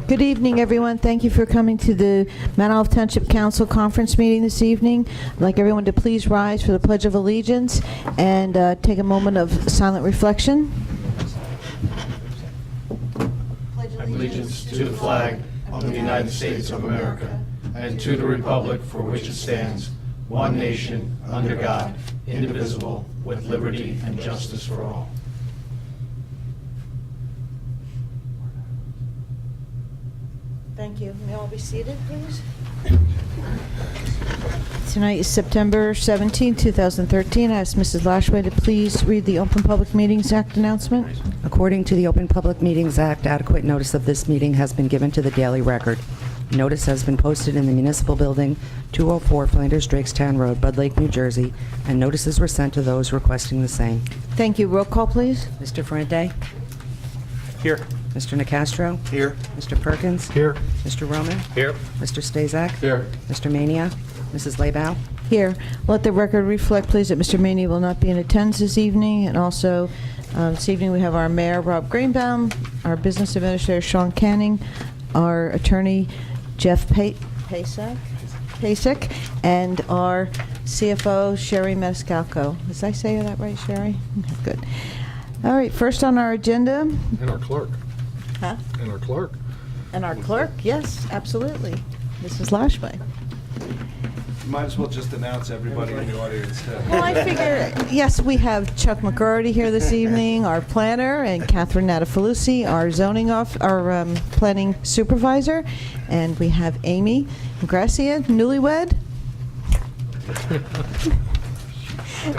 Good evening, everyone. Thank you for coming to the Mount Olive Township Council Conference meeting this evening. I'd like everyone to please rise for the Pledge of Allegiance and take a moment of silent reflection. Allegiance to the flag of the United States of America and to the republic for which it stands, one nation, under God, indivisible, with liberty and justice for all. Thank you. May all be seated, please? Tonight is September 17, 2013. I ask Mrs. Lashway to please read the Open Public Meetings Act announcement. According to the Open Public Meetings Act, adequate notice of this meeting has been given to the Daily Record. Notice has been posted in the Municipal Building, 204 Flanders Drakestown Road, Bud Lake, New Jersey, and notices were sent to those requesting the same. Thank you. Roll call, please. Mr. Ferrante? Here. Mr. Nicastro? Here. Mr. Perkins? Here. Mr. Roman? Here. Mr. Stazak? Here. Mr. Mania? Mrs. Laybow? Here. Let the record reflect, please, that Mr. Maney will not be in attendance this evening. And also, this evening we have our Mayor, Rob Greenbaum, our Business Administrator, Sean Canning, our Attorney, Jeff Pasek, and our CFO, Sherry Maniscalco. Did I say that right, Sherry? Good. All right, first on our agenda. And our clerk. Huh? And our clerk. And our clerk, yes, absolutely. Mrs. Lashway. You might as well just announce everybody in the audience. Well, I figure, yes, we have Chuck McGarty here this evening, our planner, and Catherine Natafalusi, our our planning supervisor, and we have Amy Gracia, newlywed.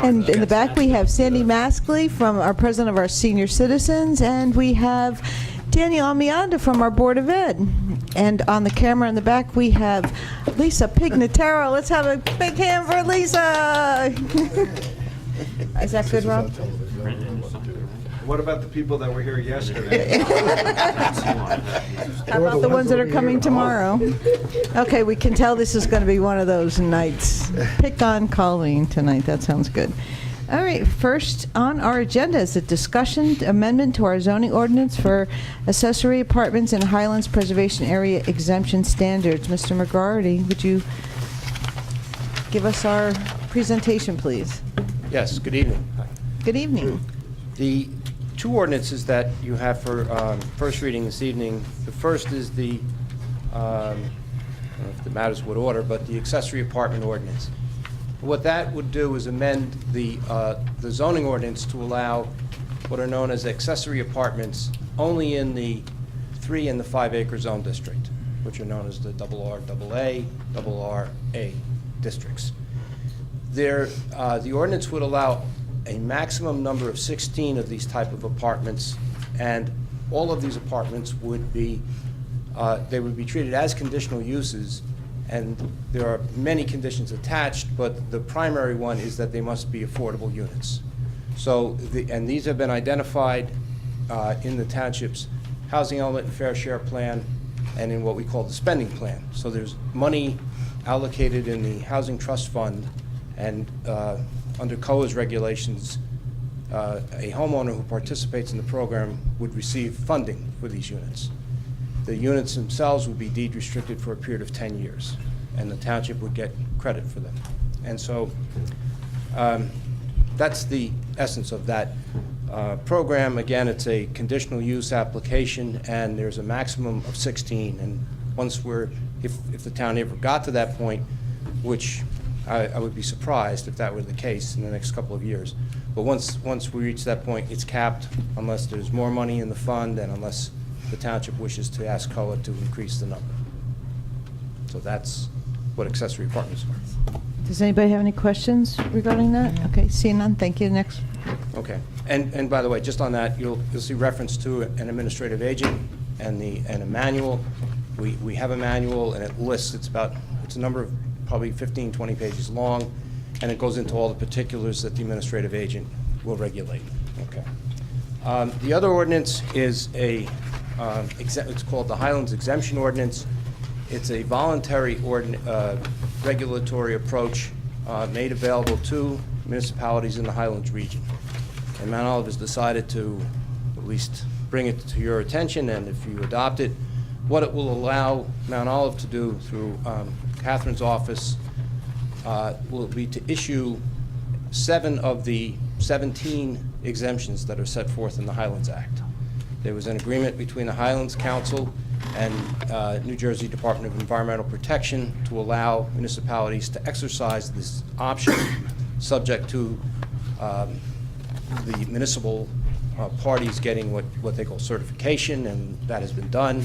And in the back, we have Sandy Maskley from our president of our senior citizens, and we have Daniel Amianda from our Board of Ed. And on the camera in the back, we have Lisa Pignataro. Let's have a big hand for Lisa. Is that good, Rob? What about the people that were here yesterday? How about the ones that are coming tomorrow? Okay, we can tell this is going to be one of those nights. Pick on Colleen tonight. That sounds good. All right, first on our agenda is a discussion amendment to our zoning ordinance for accessory apartments in Highlands Preservation Area exemption standards. Mr. McGarty, would you give us our presentation, please? Yes, good evening. Good evening. The two ordinances that you have for first reading this evening, the first is the, I don't know if it matters what order, but the accessory apartment ordinance. What that would do is amend the zoning ordinance to allow what are known as accessory apartments only in the 3 and the 5 acre zone district, which are known as the RRA, RRA districts. The ordinance would allow a maximum number of 16 of these type of apartments, and all of these apartments would be, they would be treated as conditional uses, and there are many conditions attached, but the primary one is that they must be affordable units. So, and these have been identified in the township's housing element and fair share plan and in what we call the spending plan. So there's money allocated in the housing trust fund, and under COA's regulations, a homeowner who participates in the program would receive funding for these units. The units themselves would be deed restricted for a period of 10 years, and the township would get credit for them. And so that's the essence of that program. Again, it's a conditional use application, and there's a maximum of 16. And once if the town ever got to that point, which I would be surprised if that were the case in the next couple of years. But once we reach that point, it's capped unless there's more money in the fund and unless the township wishes to ask COA to increase the number. So that's what accessory apartments are. Does anybody have any questions regarding that? Okay, seeing none, thank you. Next. Okay. And by the way, just on that, you'll see reference to an administrative agent and a manual. We have a manual, and it lists, it's a number of probably 15, 20 pages long, and it goes into all the particulars that the administrative agent will regulate. Okay. The other ordinance is it's called the Highlands Exemption Ordinance. It's a voluntary regulatory approach made available to municipalities in the Highlands region. And Mount Olive has decided to at least bring it to your attention, and if you adopt it, what it will allow Mount Olive to do through Catherine's office will be to issue 7 of the 17 exemptions that are set forth in the Highlands Act. There was an agreement between the Highlands Council and New Jersey Department of Environmental Protection to allow municipalities to exercise this option, subject to the municipal parties getting what they call certification, and that has been done.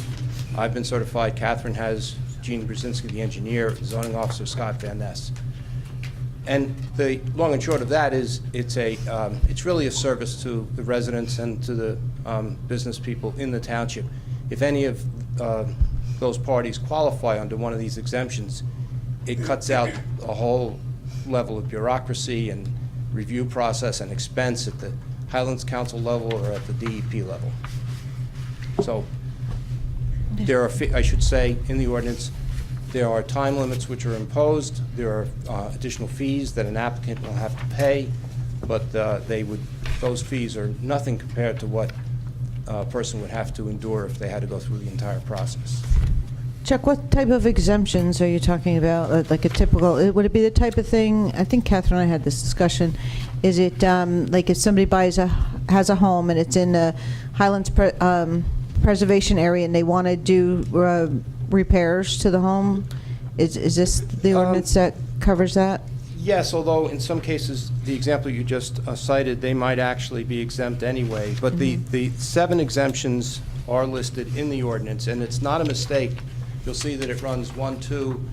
I've been certified, Catherine has, Gene Brzezinski, the engineer, zoning officer Scott Van Ness. And the long and short of that is it's really a service to the residents and to the business people in the township. If any of those parties qualify under one of these exemptions, it cuts out a whole level of bureaucracy and review process and expense at the Highlands Council level or at the DEP level. So there are, I should say, in the ordinance, there are time limits which are imposed. There are additional fees that an applicant will have to pay, but those fees are nothing compared to what a person would have to endure if they had to go through the entire process. Chuck, what type of exemptions are you talking about? Like a typical, would it be the type of thing, I think Catherine and I had this discussion, is it like if somebody has a home and it's in the Highlands preservation area and they want to do repairs to the home? Is this the ordinance that covers that? Yes, although in some cases, the example you just cited, they might actually be exempt anyway. But the 7 exemptions are listed in the ordinance, and it's not a mistake. You'll see that it runs 1, 2,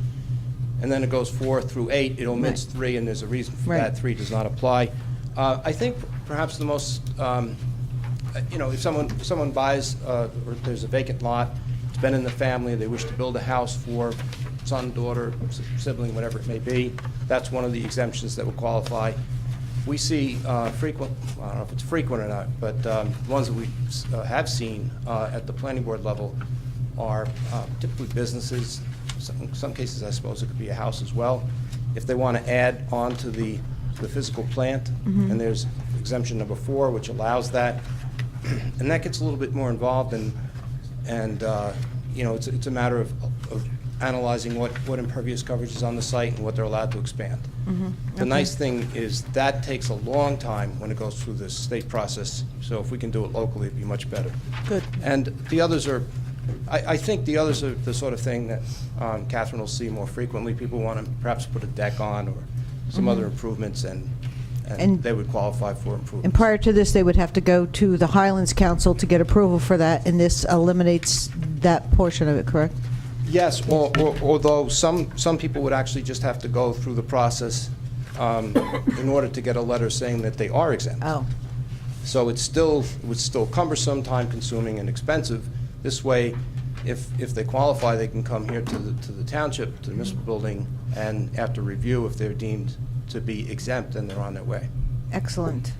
and then it goes 4 through 8. It omits 3, and there's a reason for that. 3 does not apply. I think perhaps the most, if someone buys, or there's a vacant lot, it's been in the family, they wish to build a house for son, daughter, sibling, whatever it may be, that's one of the exemptions that will qualify. We see frequent, I don't know if it's frequent or not, but ones that we have seen at the planning board level are typically businesses. In some cases, I suppose it could be a house as well. If they want to add on to the physical plant, and there's exemption number 4, which allows that, and that gets a little bit more involved, and it's a matter of analyzing what impervious coverage is on the site and what they're allowed to expand. The nice thing is that takes a long time when it goes through the state process, so if we can do it locally, it'd be much better. Good. And the others are, I think the others are the sort of thing that Catherine will see more frequently. People want to perhaps put a deck on or some other improvements, and they would qualify for improvements. And prior to this, they would have to go to the Highlands Council to get approval for that, and this eliminates that portion of it, correct? Yes, although some people would actually just have to go through the process in order to get a letter saying that they are exempt. Oh. So it was still cumbersome, time-consuming, and expensive. This way, if they qualify, they can come here to the township, to the municipal building, and after review, if they're deemed to be exempt, then they're on their way. Excellent.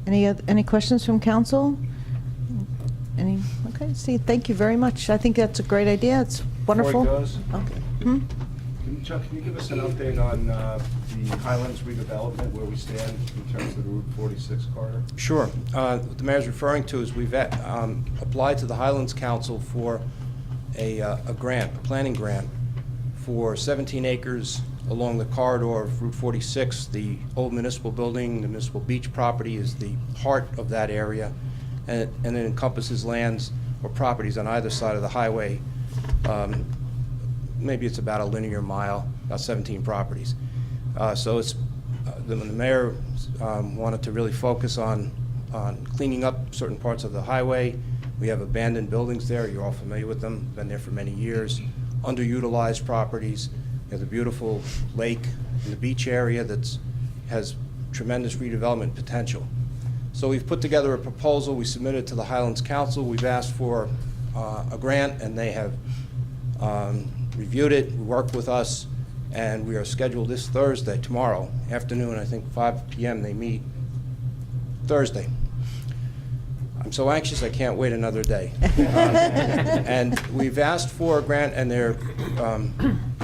Any questions from council? Okay, Steve, thank you very much. I think that's a great idea. It's wonderful. Before he goes, Okay. Chuck, can you give us an update on the Highlands redevelopment, where we stand in terms of the Route 46 corridor? Sure. What the mayor's referring to is we've applied to the Highlands Council for a grant, a planning grant, for 17 acres along the corridor of Route 46. The old municipal building, the municipal beach property is the heart of that area, and it encompasses lands or properties on either side of the highway. Maybe it's about a linear mile, about 17 properties. So it's the mayor wanted to really focus on cleaning up certain parts of the highway. We have abandoned buildings there. You're all familiar with them. Been there for many years. Underutilized properties. We have the beautiful lake and the beach area that has tremendous redevelopment potential. So we've put together a proposal. We submitted to the Highlands Council. We've asked for a grant, and they have reviewed it, worked with us, and we are scheduled this Thursday, tomorrow afternoon, I think 5 p.m. they meet, Thursday. I'm so anxious I can't wait another day. And we've asked for a grant, and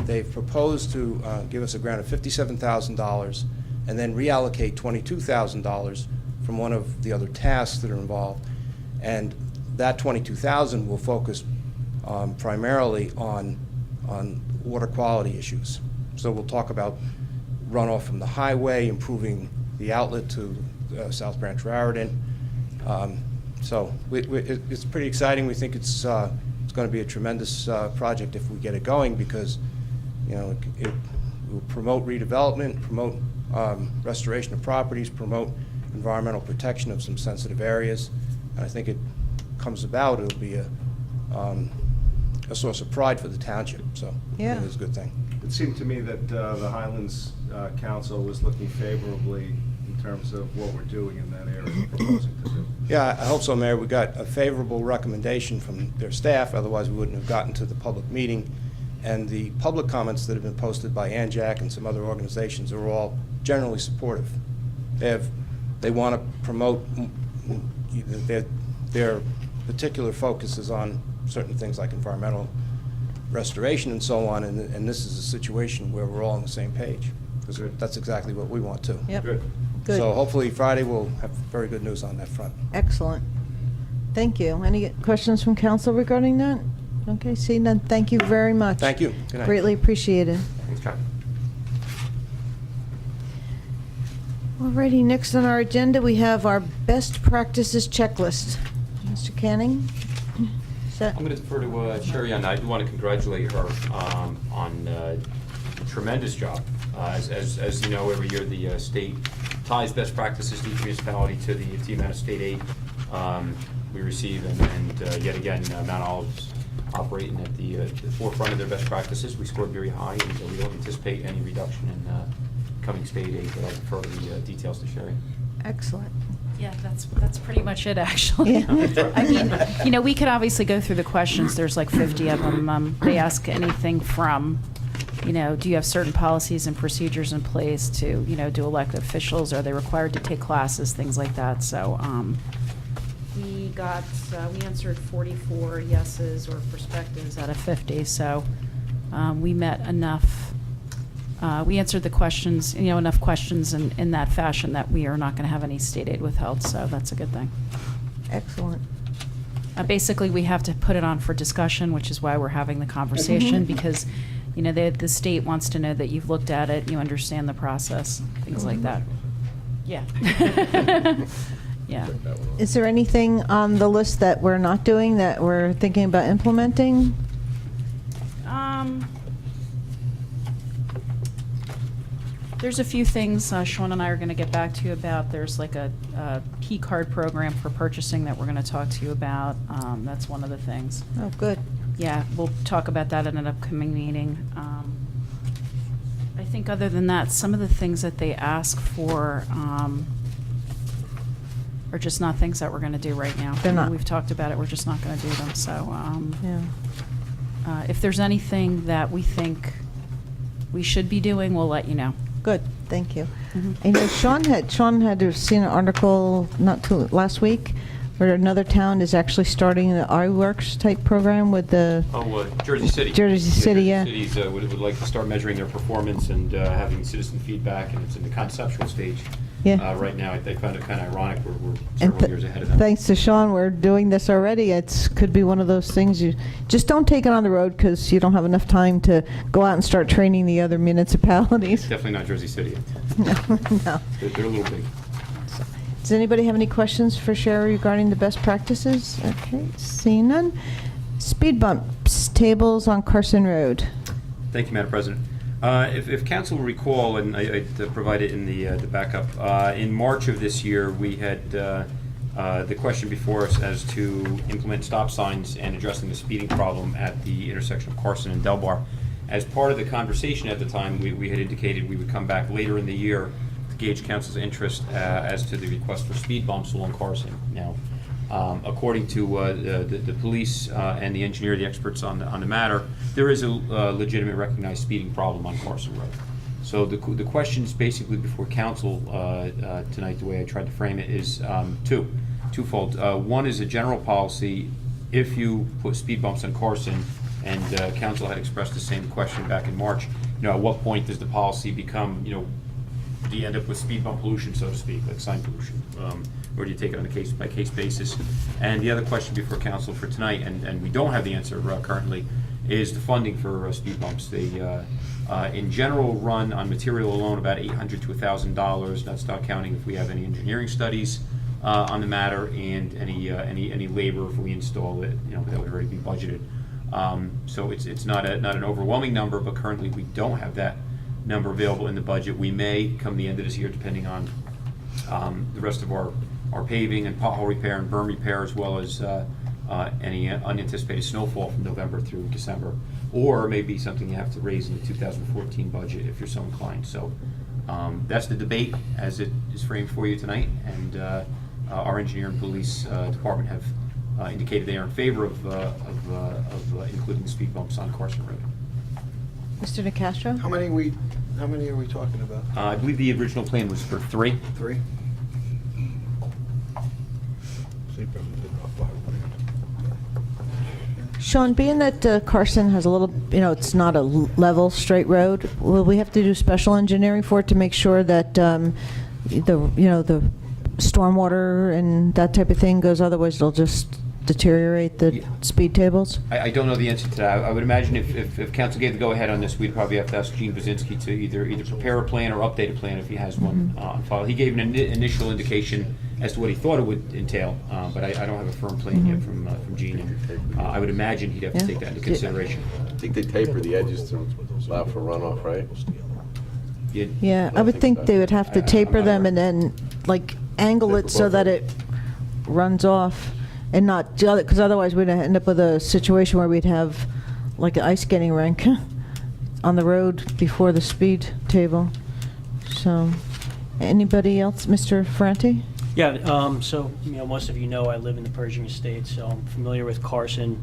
they've proposed to give us a grant of $57,000 and then reallocate $22,000 from one of the other tasks that are involved. And that $22,000 will focus primarily on water quality issues. So we'll talk about runoff from the highway, improving the outlet to South Branch Raritan. So it's pretty exciting. We think it's going to be a tremendous project if we get it going, because it will promote redevelopment, promote restoration of properties, promote environmental protection of some sensitive areas. And I think it comes about, it'll be a source of pride for the township. So Yeah. I think it's a good thing. It seemed to me that the Highlands Council was looking favorably in terms of what we're doing in that area, proposing to do. Yeah, I hope so, Mayor. We got a favorable recommendation from their staff, otherwise we wouldn't have gotten to the public meeting. And the public comments that have been posted by ANJAC and some other organizations are all generally supportive. They want to promote, their particular focus is on certain things like environmental restoration and so on, and this is a situation where we're all on the same page, because Good. that's exactly what we want too. Yep. Good. Good. So hopefully Friday we'll have very good news on that front. Excellent. Thank you. Any questions from council regarding that? Okay, seeing none, thank you very much. Thank you. Good night. Greatly appreciated. Thanks, Chuck. Alrighty, next on our agenda, we have our best practices checklist. Mr. Canning? Is that- I'm going to defer to Sherry on that. I do want to congratulate her on a tremendous job. As you know, every year the state ties best practices to each municipality to the amount of state aid we receive, and yet again, Mount Olive's operating at the forefront of their best practices. We scored very high, and we don't anticipate any reduction in coming state aid, but I'll defer the details to Sherry. Excellent. Yeah, that's pretty much it, actually. Yeah. I mean, we could obviously go through the questions. There's like 50 of them. They ask anything from, do you have certain policies and procedures in place to, do elected officials? Are they required to take classes? Things like that. So we answered 44 yeses or perspectives out of 50. So we met enough. We answered the questions, enough questions in that fashion that we are not going to have any state aid withheld, so that's a good thing. Excellent. Basically, we have to put it on for discussion, which is why we're having the conversation, because, the state wants to know that you've looked at it, you understand the process, things like that. Yeah. Yeah. Is there anything on the list that we're not doing that we're thinking about implementing? There's a few things Sean and I are going to get back to you about. There's like a key card program for purchasing that we're going to talk to you about. That's one of the things. Oh, good. Yeah, we'll talk about that in an upcoming meeting. I think other than that, some of the things that they ask for are just not things that we're going to do right now. They're not. We've talked about it. We're just not going to do them. So Yeah. if there's anything that we think we should be doing, we'll let you know. Good, thank you. Mhm. I know Sean had seen an article last week where another town is actually starting the iWorks type program with the, Jersey City. Jersey City, yeah. Jersey City's would like to start measuring their performance and having citizen feedback, and it's in the conceptual stage. Yeah. Right now, I find it kind of ironic. We're And several years ahead of them. thanks to Sean, we're doing this already. Could be one of those things, you just don't take it on the road because you don't have enough time to go out and start training the other municipalities. Definitely not Jersey City. No, no. They're a little big. Does anybody have any questions for Sherry regarding the best practices? Okay, seeing none. Speed bumps, tables on Carson Road. Thank you, Madam President. If council will recall, and I provided in the backup, in March of this year, we had the question before us as to implement stop signs and addressing the speeding problem at the intersection of Carson and Delbar. As part of the conversation at the time, we had indicated we would come back later in the year to gauge council's interest as to the request for speed bumps along Carson. Now, according to the police and the engineer, the experts on the matter, there is a legitimate recognized speeding problem on Carson Road. So the questions basically before council tonight, the way I tried to frame it, is twofold. One is a general policy. If you put speed bumps on Carson, and council had expressed the same question back in March, at what point does the policy become, do you end up with speed bump pollution, so to speak, like sign pollution? or do you take it on a case-by-case basis? And the other question before council for tonight, and we don't have the answer currently, is the funding for speed bumps. They, in general, run on material alone about $800 to $1,000. That's not counting if we have any engineering studies on the matter and any labor if we install it. That would already be budgeted. So it's not an overwhelming number, but currently we don't have that number available in the budget. We may come the end of this year, depending on the rest of our paving and pothole repair and berm repair, as well as any unanticipated snowfall from November through December, or maybe something you have to raise in the 2014 budget if you're so inclined. So that's the debate as it is framed for you tonight, and our engineer and police department have indicated they are in favor of including the speed bumps on Carson Road. Mr. Nacastro? How many are we talking about? I believe the original plan was for 3. 3? Sean, being that Carson has a little, it's not a level, straight road, will we have to do special engineering for it to make sure that, the stormwater and that type of thing goes, otherwise they'll just deteriorate the speed tables? I don't know the answer to that. I would imagine if council gave the go-ahead on this, we'd probably have to ask Gene Buzinski to either prepare a plan or update a plan if he has one on file. He gave an initial indication as to what he thought it would entail, but I don't have a firm plan yet from Gene. And I would imagine he'd have to take that into consideration. I think they taper the edges to allow for runoff, right? Yeah, I would think they would have to taper them and then, angle it so that it runs off and not, because otherwise we'd end up with a situation where we'd have an ice skating rink on the road before the speed table. So, anybody else? Mr. Ferranti? Yeah, so, most of you know I live in the Pershing Estates, so I'm familiar with Carson.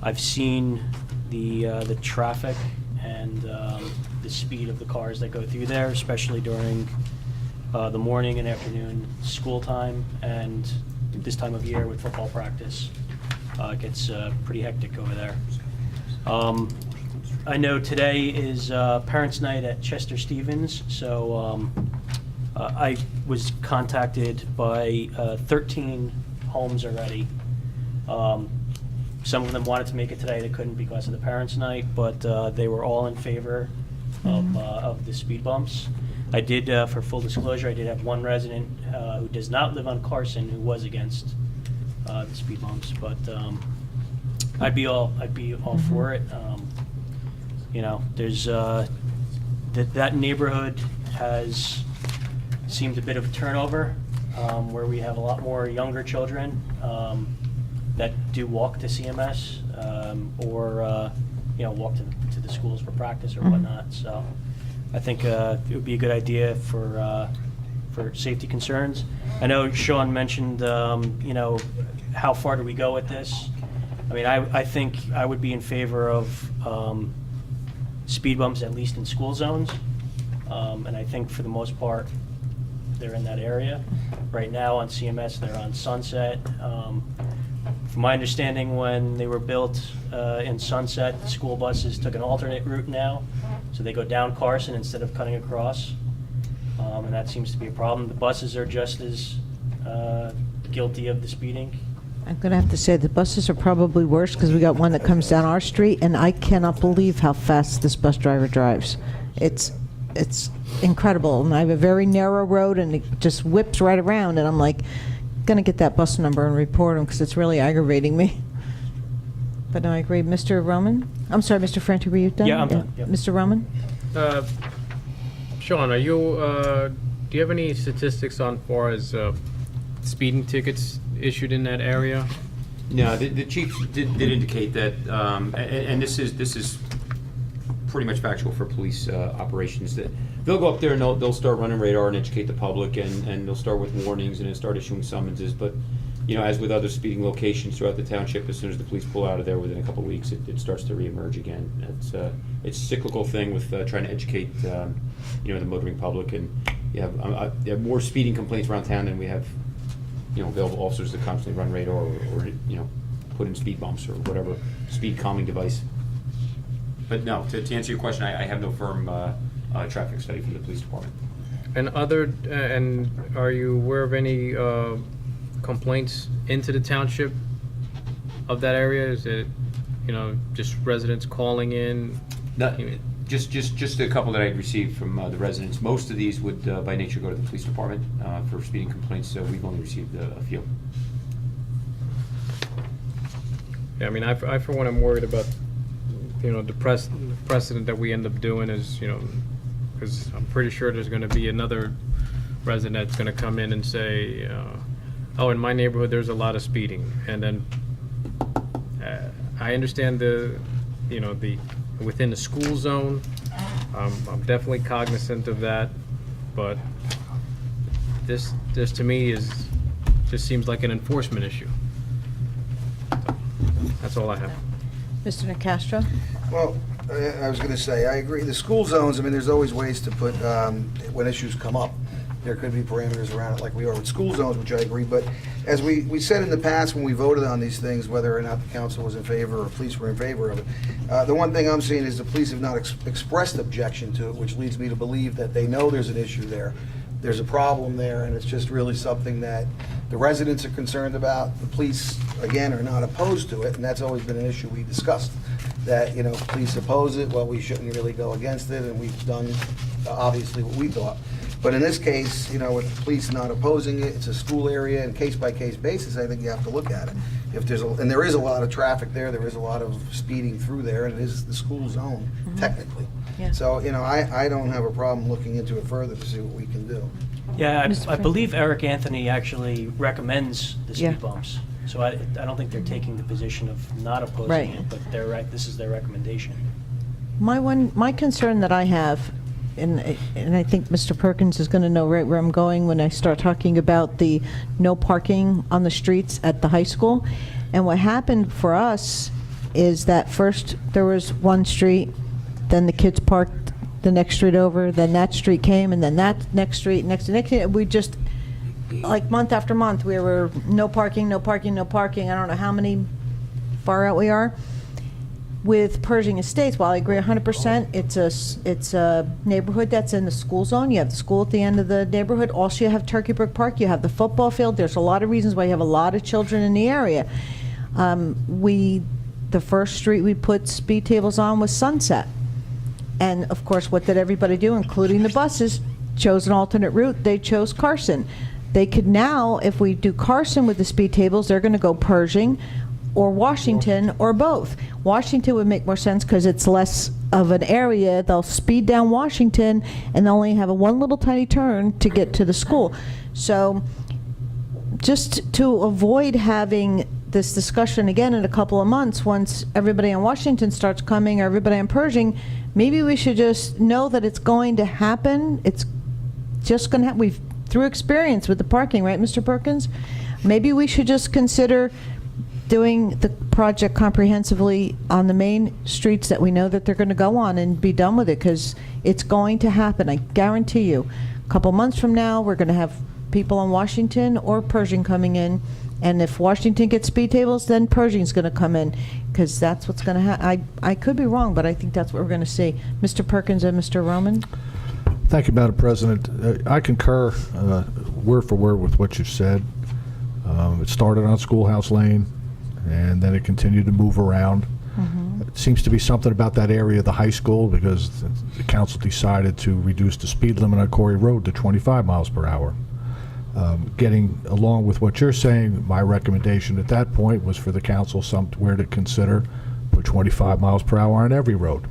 I've seen the traffic and the speed of the cars that go through there, especially during the morning and afternoon school time, and this time of year with football practice. It gets pretty hectic over there. I know today is Parents' Night at Chester Stevens, so I was contacted by 13 homes already. Some of them wanted to make it today, they couldn't because of the Parents' Night, but they were all in favor of the speed bumps. I did, for full disclosure, I did have one resident who does not live on Carson who was against the speed bumps, but I'd be all for it. There's that neighborhood has seemed a bit of a turnover, where we have a lot more younger children that do walk to CMS or walk to the schools for practice or whatnot. So I think it would be a good idea for safety concerns. I know Sean mentioned, how far do we go with this? I mean, I think I would be in favor of speed bumps at least in school zones, and I think for the most part they're in that area. Right now on CMS they're on Sunset. From my understanding, when they were built in Sunset, the school buses took an alternate route now, so they go down Carson instead of cutting across, and that seems to be a problem. The buses are just as guilty of the speeding. I'm going to have to say the buses are probably worse because we got one that comes down our street, and I cannot believe how fast this bus driver drives. It's incredible, and I have a very narrow road, and it just whips right around, and I'm going to get that bus number and report him because it's really aggravating me. But no, I agree. Mr. Roman? I'm sorry, Mr. Franti, were you done? Yeah, I'm done. Yep. Mr. Roman? Sean, are you, do you have any statistics on far as speeding tickets issued in that area? No, the chief did indicate that, and this is pretty much factual for police operations, that they'll go up there and they'll start running radar and educate the public, and they'll start with warnings and then start issuing summonses. But as with other speeding locations throughout the township, as soon as the police pull out of there within a couple of weeks, it starts to reemerge again. It's a cyclical thing with trying to educate the motoring public, and you have more speeding complaints around town than we have available officers that constantly run radar or put in speed bumps or whatever speed calming device. But no, to answer your question, I have no firm traffic study from the police department. And are you aware of any complaints into the township of that area? Is it, just residents calling in? No, just a couple that I received from the residents. Most of these would, by nature, go to the police department for speeding complaints, so we've only received a few. Yeah, I mean, I for one am worried about, the precedent that we end up doing is, because I'm pretty sure there's going to be another resident that's going to come in and say, oh, in my neighborhood, there's a lot of speeding. And then I understand the within the school zone, I'm definitely cognizant of that, but this to me just seems like an enforcement issue. That's all I have. Mr. Nacastro? Well, I was going to say, I agree. The school zones, I mean, there's always ways to put, when issues come up, there could be parameters around it like we are with school zones, which I agree. But as we said in the past when we voted on these things, whether or not the council was in favor or police were in favor of it, the one thing I'm seeing is the police have not expressed objection to it, which leads me to believe that they know there's an issue there. There's a problem there, and it's just really something that the residents are concerned about. The police, again, are not opposed to it, and that's always been an issue we discussed. That, police oppose it, well, we shouldn't really go against it, and we've done, obviously, what we thought. But in this case, with the police not opposing it, it's a school area, and case-by-case basis, I think you have to look at it. If there's and there is a lot of traffic there is a lot of speeding through there, and it is the school zone, technically. Yeah. So, I don't have a problem looking into it further to see what we can do. Yeah, Mr. I believe Eric Anthony actually recommends the Yeah. speed bumps. So I don't think they're taking the position of not opposing Right. it, but they're right, this is their recommendation. My concern that I have, and I think Mr. Perkins is going to know right where I'm going when I start talking about the no parking on the streets at the high school. And what happened for us is that first there was one street, then the kids parked the next street over, then that street came, and then that next street, next, we just, like month after month, we were no parking, no parking, no parking. I don't know how many far out we are. With Pershing Estates, while I agree 100%, it's a neighborhood that's in the school zone. You have the school at the end of the neighborhood. Also, you have Turkey Brook Park. You have the football field. There's a lot of reasons why you have a lot of children in the area. The first street we put speed tables on was Sunset. And of course, what did everybody do, including the buses? Chose an alternate route. They chose Carson. They could now, if we do Carson with the speed tables, they're going to go Pershing or Washington or both. Washington would make more sense because it's less of an area. They'll speed down Washington and they'll only have one little tiny turn to get to the school. So just to avoid having this discussion again in a couple of months, once everybody on Washington starts coming or everybody on Pershing, maybe we should just know that it's going to happen. It's just going to happen. We've, through experience with the parking, right, Mr. Perkins? Maybe we should just consider doing the project comprehensively on the main streets that we know that they're going to go on and be done with it, because it's going to happen. I guarantee you. A couple months from now, we're going to have people on Washington or Pershing coming in, and if Washington gets speed tables, then Pershing's going to come in, because that's what's going to happen. I could be wrong, but I think that's what we're going to see. Mr. Perkins and Mr. Roman? Thank you, Madam President. I concur word for word with what you said. It started on Schoolhouse Lane, and then it continued to move around. It seems to be something about that area of the high school, because the council decided to reduce the speed limit on Corey Road to 25 miles per hour. Getting along with what you're saying, my recommendation at that point was for the council somewhere to consider put 25 miles per hour on every road.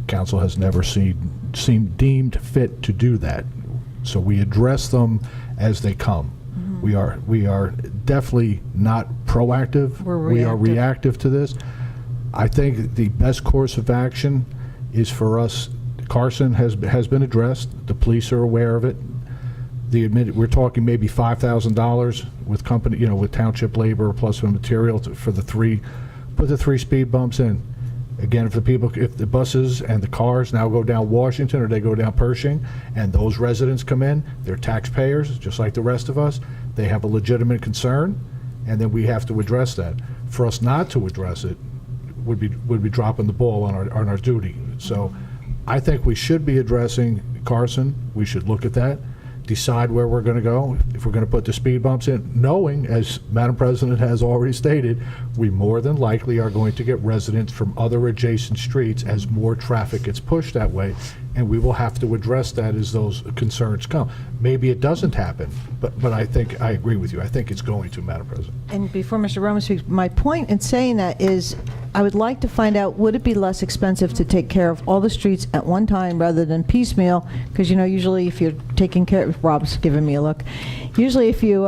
Council has never seemed deemed fit to do that, so we address them as they come. We are definitely not proactive. We are reactive to this. I think the best course of action is for us. Carson has been addressed. The police are aware of it. We're talking maybe $5,000 with company, with township labor plus some material for the put the 3 speed bumps in. Again, if the buses and the cars now go down Washington or they go down Pershing, and those residents come in, they're taxpayers just like the rest of us. They have a legitimate concern, and then we have to address that. For us not to address it would be dropping the ball on our duty. So I think we should be addressing Carson. We should look at that, decide where we're going to go, if we're going to put the speed bumps in, knowing, as Madam President has already stated, we more than likely are going to get residents from other adjacent streets as more traffic gets pushed that way, and we will have to address that as those concerns come. Maybe it doesn't happen, but I think, I agree with you. I think it's going to, Madam President. And before Mr. Roman speaks, my point in saying that is, I would like to find out, would it be less expensive to take care of all the streets at one time rather than piecemeal? Because, you know, usually if you're taking care of, Rob's giving me a look, usually if you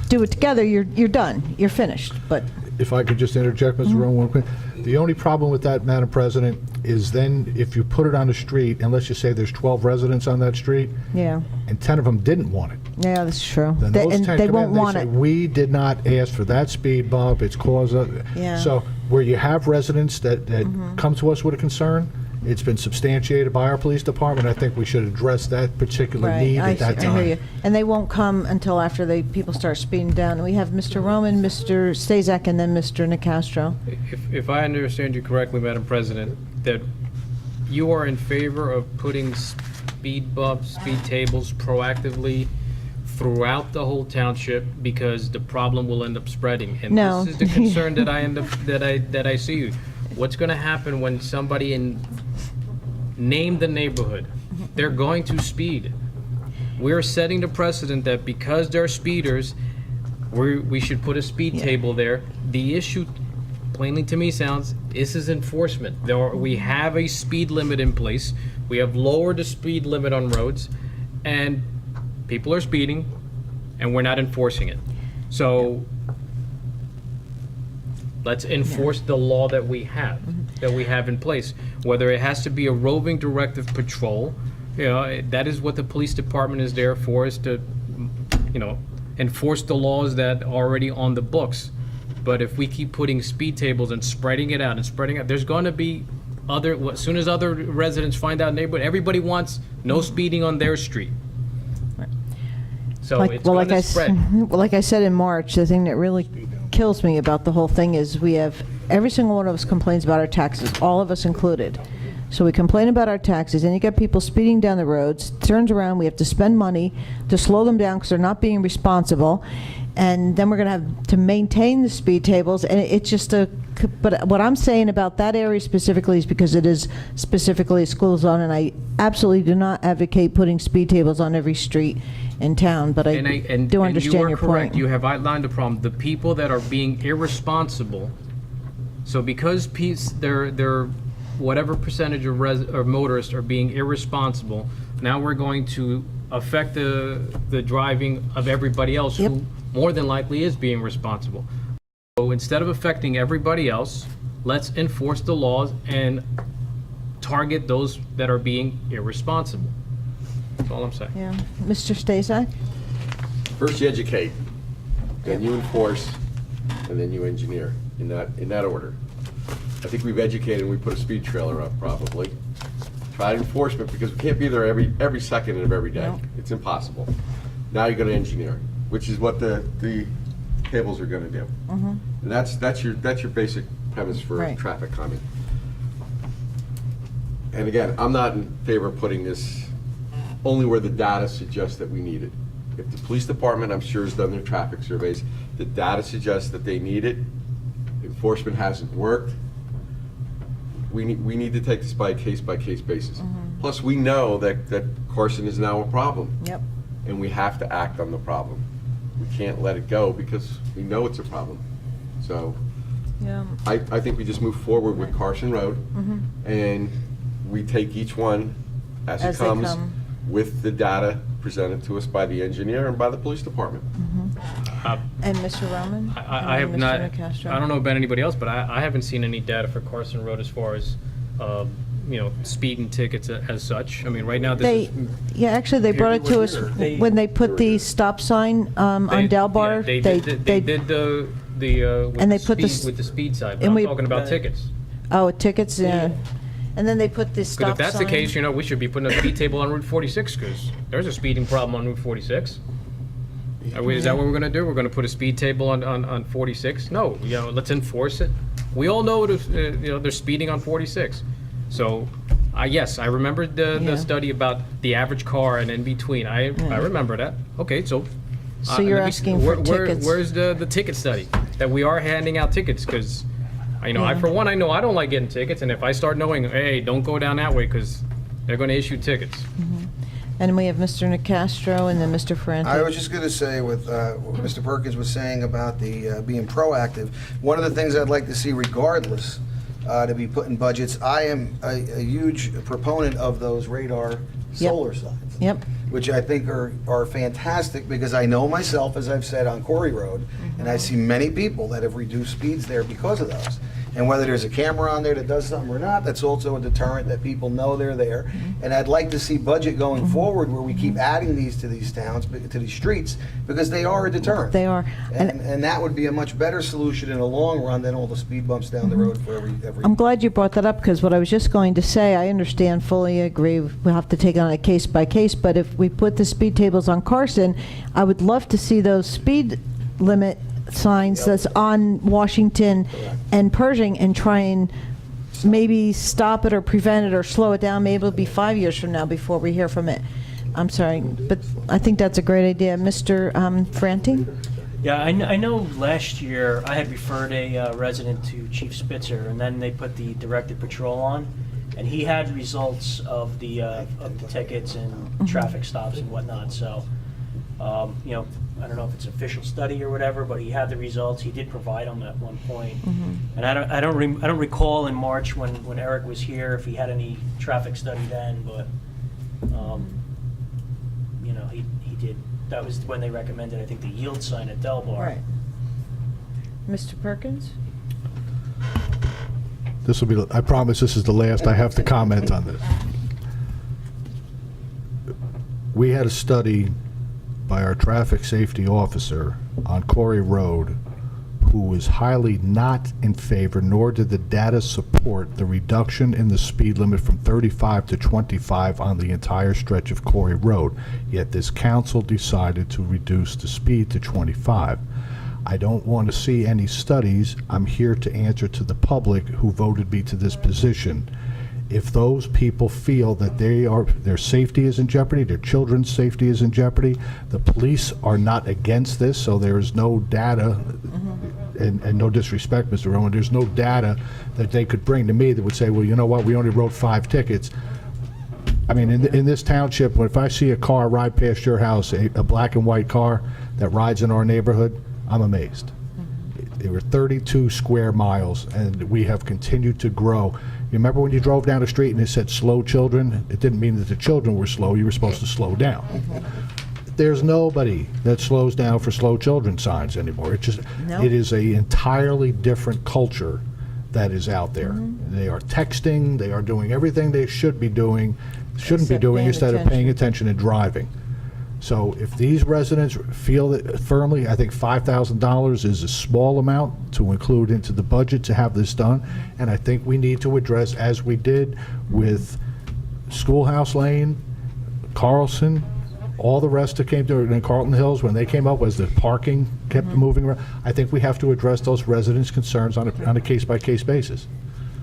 do it together, you're done, you're finished, but. If I could just interject, Mr. Rowan, one quick. The only problem with that, Madam President, is then if you put it on the street, and let's just say there's 12 residents on that street, Yeah, and 10 of them didn't want it, yeah, that's true. then They- those And 10 they come in won't and they want say, it. we did not ask for that speed bump, it's caused, Yeah. so where you have residents that Mm-hmm. come to us with a concern, it's been substantiated by our police department, I think we should address that particular Right, need at that I hear you. time. And they won't come until after people start speeding down. We have Mr. Roman, Mr. Stazak, and then Mr. Nicastro. If I understand you correctly, Madam President, that you are in favor of putting speed bumps, speed tables proactively throughout the whole township because the problem will end up spreading. And No. this is the concern that I see. What's going to happen when somebody name the neighborhood? They're going to speed. We're setting the precedent that because they're speeders, we should put a speed table there. The issue, plainly to me, sounds this is enforcement. We have a speed limit in place. We have lowered the speed limit on roads, and people are speeding, and we're not enforcing it. So let's enforce the law that we have in place. Whether it has to be a roving directive patrol, you know, that is what the police department is there for, is to, you know, enforce the laws that are already on the books. But if we keep putting speed tables and spreading it out, there's going to be as soon as other residents find out neighborhood, everybody wants no speeding on their street. So it's going to spread. Well, like I said in March, the thing that really kills me about the whole thing is we have, every single one of us complains about our taxes, all of us included. So we complain about our taxes, and you get people speeding down the roads, turns around, we have to spend money to slow them down because they're not being responsible, and then we're going to have to maintain the speed tables, and it's just but what I'm saying about that area specifically is because it is specifically a school zone, and I absolutely do not advocate putting speed tables on every street in town, but I do understand your correct. point. You have outlined the problem. The people that are being irresponsible, so because they're whatever percentage of motorists are being irresponsible, now we're going to affect the driving of everybody else Yep. who more than likely is being responsible. So instead of affecting everybody else, let's enforce the laws and target those that are being irresponsible. That's all I'm saying. Yeah. Mr. Stazak? First you educate, then you enforce, and then you engineer, in that order. I think we've educated and we put a speed trailer up probably. Tried enforcement because we can't be there every second of every day. No. It's impossible. Now you're gonna engineer, which is what the tables are gonna do. And that's your basic premise for Right. traffic calming. And again, I'm not in favor of putting this only where the data suggests that we need it. If the police department, I'm sure, has done their traffic surveys, the data suggests that they need it, enforcement hasn't worked, we need to take this by a case-by-case basis. Plus, we know that Carson is now a problem. Yep. And we have to act on the problem. We can't let it go because we know it's a problem. So Yeah. I think we just move forward with Carson Road, and we take each one as As it they comes come. with the data presented to us by the engineer and by the police department. And Mr. Roman? I have And not, Mr. Nicastro? I don't know about anybody else, but I haven't seen any data for Carson Road as far as, you know, speeding tickets as such. I mean, right now, They, this is. yeah, actually, they brought it to us They- when they put the stop sign on Delbar. They did the with And the they put the speed, with the speed side, but and I'm we- talking about tickets. Oh, tickets, yeah. And then they put the Because stop sign. if that's the case, you know, we should be putting a speed table on Route 46, because there's a speeding problem on Route 46. Is that what we're gonna do? We're gonna put a speed table on 46? No, you know, let's enforce it. We all know, you know, they're speeding on 46. So Yes, I remember Yeah. the study about the average car and in between. I remember that. Okay, so. So you're let me- asking for tickets. Where's the ticket study? That we are handing out tickets, because, I for one, I know I don't like getting tickets, and if I start knowing, hey, don't go down that way, because they're gonna issue tickets. And we have Mr. Nicastro and then Mr. Ferranti. I was just going to say with what Mr. Perkins was saying about the being proactive, one of the things I'd like to see regardless to be put in budgets, I am a huge proponent of those radar solar signs. Yep. Which I think are fantastic, because I know myself, as I've said, on Corey Road, and I see many people that have reduced speeds there because of those. And whether there's a camera on there that does something or not, that's also a deterrent that people know they're there. And I'd like to see budget going forward where we keep adding these to these towns, to these streets, because they are a deterrent. They are. And that would be a much better solution in the long run than all the speed bumps down the road for every. I'm glad you brought that up, because what I was just going to say, I understand, fully agree, we'll have to take it on a case by case, but if we put the speed tables on Carson, I would love to see those speed limit signs that's on Washington and Pershing, and try and maybe stop it or prevent it or slow it down. Maybe it'll be 5 years from now before we hear from it. I'm sorry, but I think that's a great idea. Mr. Franti? Yeah, I know last year I had referred a resident to Chief Spitzer, and then they put the directed patrol on, and he had results of the tickets and traffic stops and whatnot. So, I don't know if it's an official study or whatever, but he had the results. He did provide them at one point. And I don't recall in March when Eric was here if he had any traffic study then, but he did. That was when they recommended, I think, the yield sign at Del Bar. Right. Mr. Perkins? This will be, I promise this is the last I have to comment on this. We had a study by our traffic safety officer on Corey Road, who was highly not in favor, nor did the data support the reduction in the speed limit from 35 to 25 on the entire stretch of Corey Road. Yet this council decided to reduce the speed to 25. I don't want to see any studies. I'm here to answer to the public who voted me to this position. If those people feel that their safety is in jeopardy, their children's safety is in jeopardy, the police are not against this, so there is no data, and no disrespect, Mr. Rowan, there's no data that they could bring to me that would say, well, you know what, we only wrote 5 tickets. I mean, in this township, if I see a car ride past your house, a black and white car that rides in our neighborhood, I'm amazed. There were 32 square miles, and we have continued to grow. You remember when you drove down the street and it said slow children? It didn't mean that the children were slow. You were supposed to slow down. There's nobody that slows down for slow children signs anymore. It is a entirely different culture that is out there. They are texting. They are doing everything they shouldn't be doing instead of paying attention and driving. So if these residents feel that firmly, I think $5,000 is a small amount to include into the budget to have this done. And I think we need to address, as we did with Schoolhouse Lane, Carlson, all the rest that came through, and Carlton Hills, when they came up, was the parking kept moving around. I think we have to address those residents' concerns on a case-by-case basis.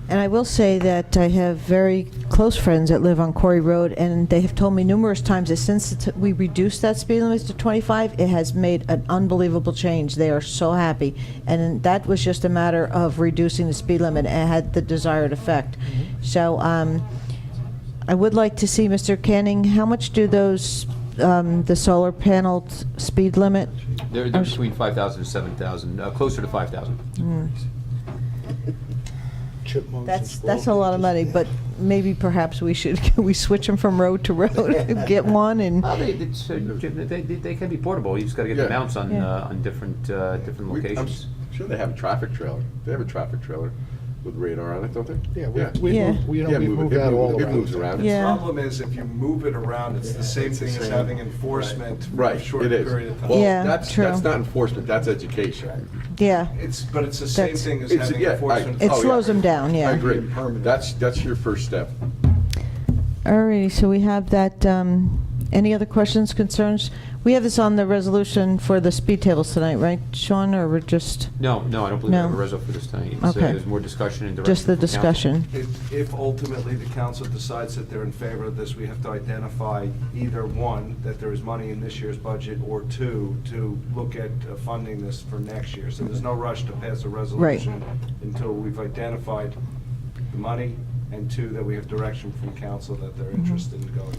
And I will say that I have very close friends that live on Corey Road, and they have told me numerous times that since we reduced that speed limit to 25, it has made an unbelievable change. They are so happy. And that was just a matter of reducing the speed limit, and it had the desired effect. So I would like to see, Mr. Canning, how much do those, the solar panel speed limit? They're between 5,000 and 7,000, closer to 5,000. That's a lot of money, but maybe perhaps we should, we switch them from road to road, get one and... They can be portable, you just gotta get the mounts on different locations. I'm sure they have a traffic trailer. They have a traffic trailer with radar on it, don't they? Yeah, we move that all It around. moves around. Yeah. The problem is if you move it around, it's the same thing as having enforcement for Right, a short it is. period of time. Well, Yeah, that's true. not enforcement, that's education. Yeah, But it's the same That's- thing as It's- having yeah, enforcement. it Oh, yeah. slows them down, yeah. I agree. That's your first step. Alrighty, so we have that Any other questions, concerns? We have this on the resolution for the speed tables tonight, right, Sean, or we're just, No, I don't believe we have a No. resol for this tonight. It's, Okay. There's more discussion and direction just the from council. discussion? If ultimately the council decides that they're in favor of this, we have to identify either one, that there is money in this year's budget, or two, to look at funding this for next year. So there's no rush to pass a resolution until we've identified the money, and two, that we have direction from council that they're interested in going.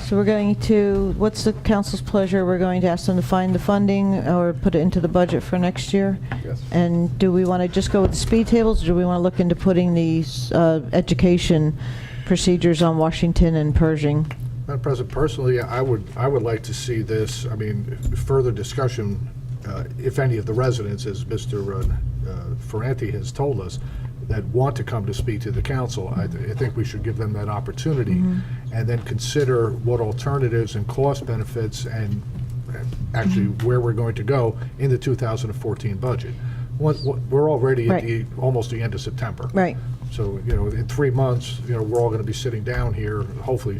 So we're going to, what's the council's pleasure? We're going to ask them to find the funding or put it into the budget for next year? Yes. And do we want to just go with the speed tables, or do we want to look into putting these education procedures on Washington and Pershing? Madam President, personally, I would like to see this, I mean, further discussion, if any of the residents, as Mr. Ferranti has told us, that want to come to speak to the council, I think we should give them that opportunity, and then consider what alternatives and cost benefits and actually where we're going to go in the 2014 budget. We're already at Right. almost the end of September. Right. So, in 3 months, we're all going to be sitting down here, hopefully,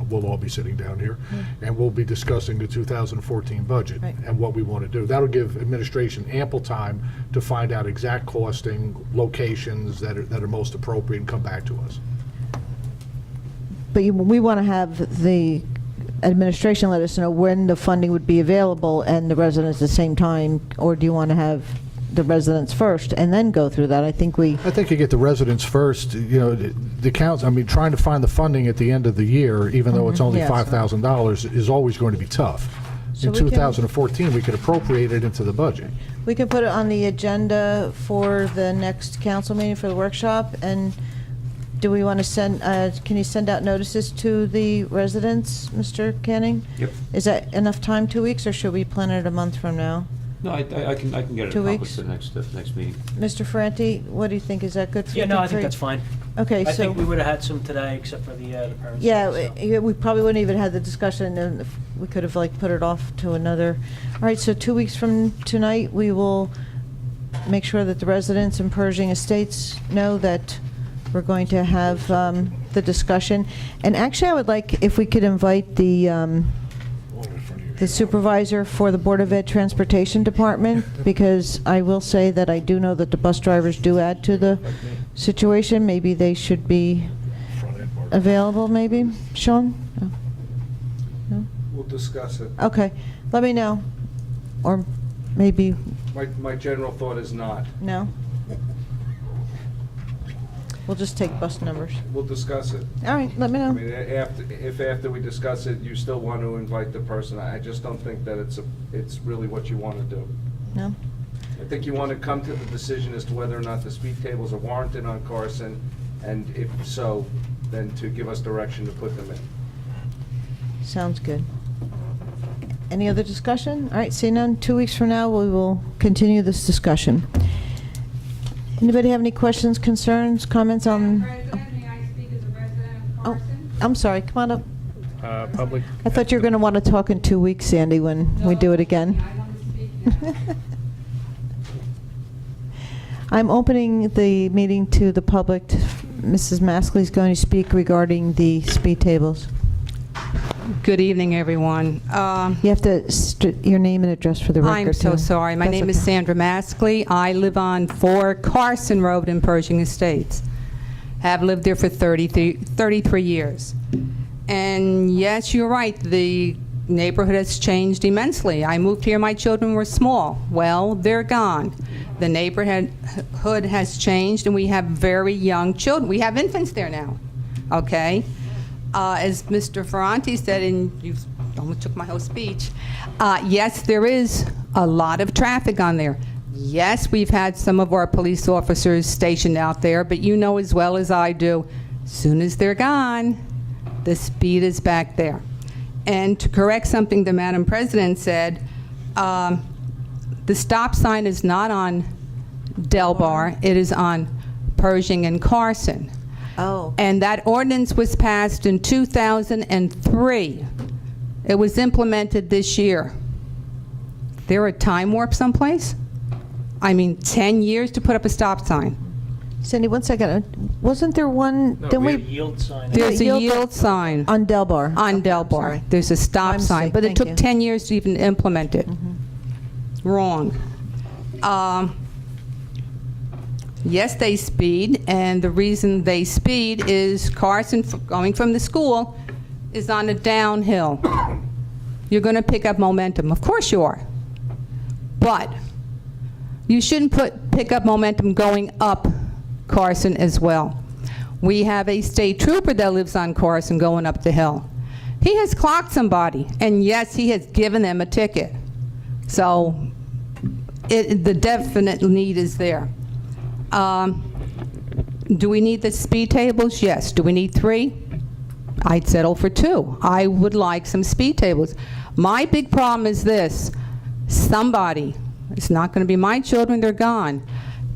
we'll all be sitting down here, and we'll be discussing the 2014 budget Right. and what we want to do. That'll give administration ample time to find out exact costing, locations that are most appropriate, and come back to us. But we want to have the administration let us know when the funding would be available and the residents at the same time, or do you want to have the residents first and then go through that? I think you get the residents first, the council, I mean, trying to find the funding at the end of the year, even though it's only Yes. $5,000, is always going to be tough. So In we can- 2014, we could appropriate it into the budget. We can put it on the agenda for the next council meeting for the workshop, and do we want to send, can you send out notices to the residents, Mr. Canning? Yep. Is that enough time, 2 weeks, or should we plan it a month from now? No, I can get it 2 accomplished weeks? for the next meeting. Mr. Ferranti, what do you think, is that good for you? Yeah, no, I think that's fine. Okay, I so. think we would have had some today, except for the parents. Yeah, so. we probably wouldn't even have the discussion, and if we could have put it off to another. All right, so 2 weeks from tonight, we will make sure that the residents in Pershing Estates know that we're going to have the discussion. And actually, I would like if we could invite the supervisor for the Board of Ed Transportation Department, because I will say that I do know that the bus drivers do add to the situation. Maybe they should be available, maybe? Sean? No? No? We'll discuss it. Okay, let me know. Or maybe, My general thought is not. no? We'll just take bus numbers. We'll discuss it. All right, let me I know. mean, after we discuss it, you still want to invite the person, I just don't think that it's really what you want to do. No? I think you want to come to the decision as to whether or not the speed tables are warranted on Carson, and if so, then to give us direction to put them in. Sounds good. Any other discussion? All right, seeing none, 2 weeks from now, we will continue this discussion. Anybody have any questions, concerns, comments on? President, may I speak as a resident of Oh, Carson? I'm sorry, come on up. Public. I thought you were going to want to talk in 2 weeks, Sandy, when we do it again. I want to speak now. I'm opening the meeting to the public. Mrs. Maskley is going to speak regarding the speed tables. Good evening, everyone. You have to, your name and address for the record. I'm so too. sorry. My That's name is okay. Sandra Maskley. I live on 4 Carson Road in Pershing Estates. Have lived there for 33 years. And yes, you're right, the neighborhood has changed immensely. I moved here, my children were small. Well, they're gone. The neighborhood has changed, and we have very young children. We have infants there now, okay? As Mr. Ferranti said, and you almost took my whole speech, yes, there is a lot of traffic on there. Yes, we've had some of our police officers stationed out there, but you know as well as I do, as soon as they're gone, the speed is back there. And to correct something the Madam President said, the stop sign is not on Del Bar, it is on Pershing and Carson. Oh. And that ordinance was passed in 2003. It was implemented this year. There a time warp someplace? I mean, 10 years to put up a stop sign. Cindy, one second. Wasn't there one, No, didn't we we, have Yield sign. There's a yield- yield sign on Delbar? on Okay, I'm Delbar. sorry. There's a stop My sign, mistake, but it thank took you. 10 years to even implement it. Wrong. Yes, they speed, and the reason they speed is Carson, going from the school, is on a downhill. You're going to pick up momentum. Of course you are. But you shouldn't pick up momentum going up Carson as well. We have a state trooper that lives on Carson going up the hill. He has clocked somebody, and yes, he has given them a ticket. So the definite need is there. Do we need the speed tables? Yes. Do we need 3? I'd settle for 2. I would like some speed tables. My big problem is this. Somebody, it's not going to be my children, they're gone.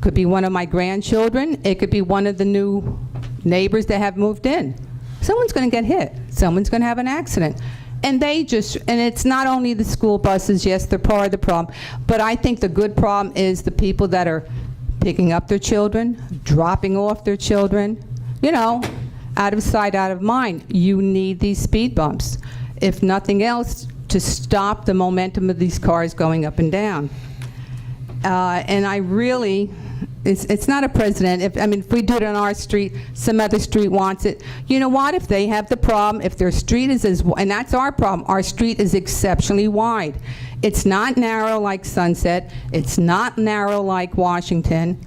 Could be one of my grandchildren. It could be one of the new neighbors that have moved in. Someone's going to get hit. Someone's going to have an accident. And it's not only the school buses, yes, they're part of the problem, but I think the good problem is the people that are picking up their children, dropping off their children, out of sight, out of mind. You need these speed bumps, if nothing else, to stop the momentum of these cars going up and down. And I really, it's not a precedent. If we do it on our street, some other street wants it. You know what? If they have the problem, if their street is and that's our problem, our street is exceptionally wide. It's not narrow like Sunset. It's not narrow like Washington.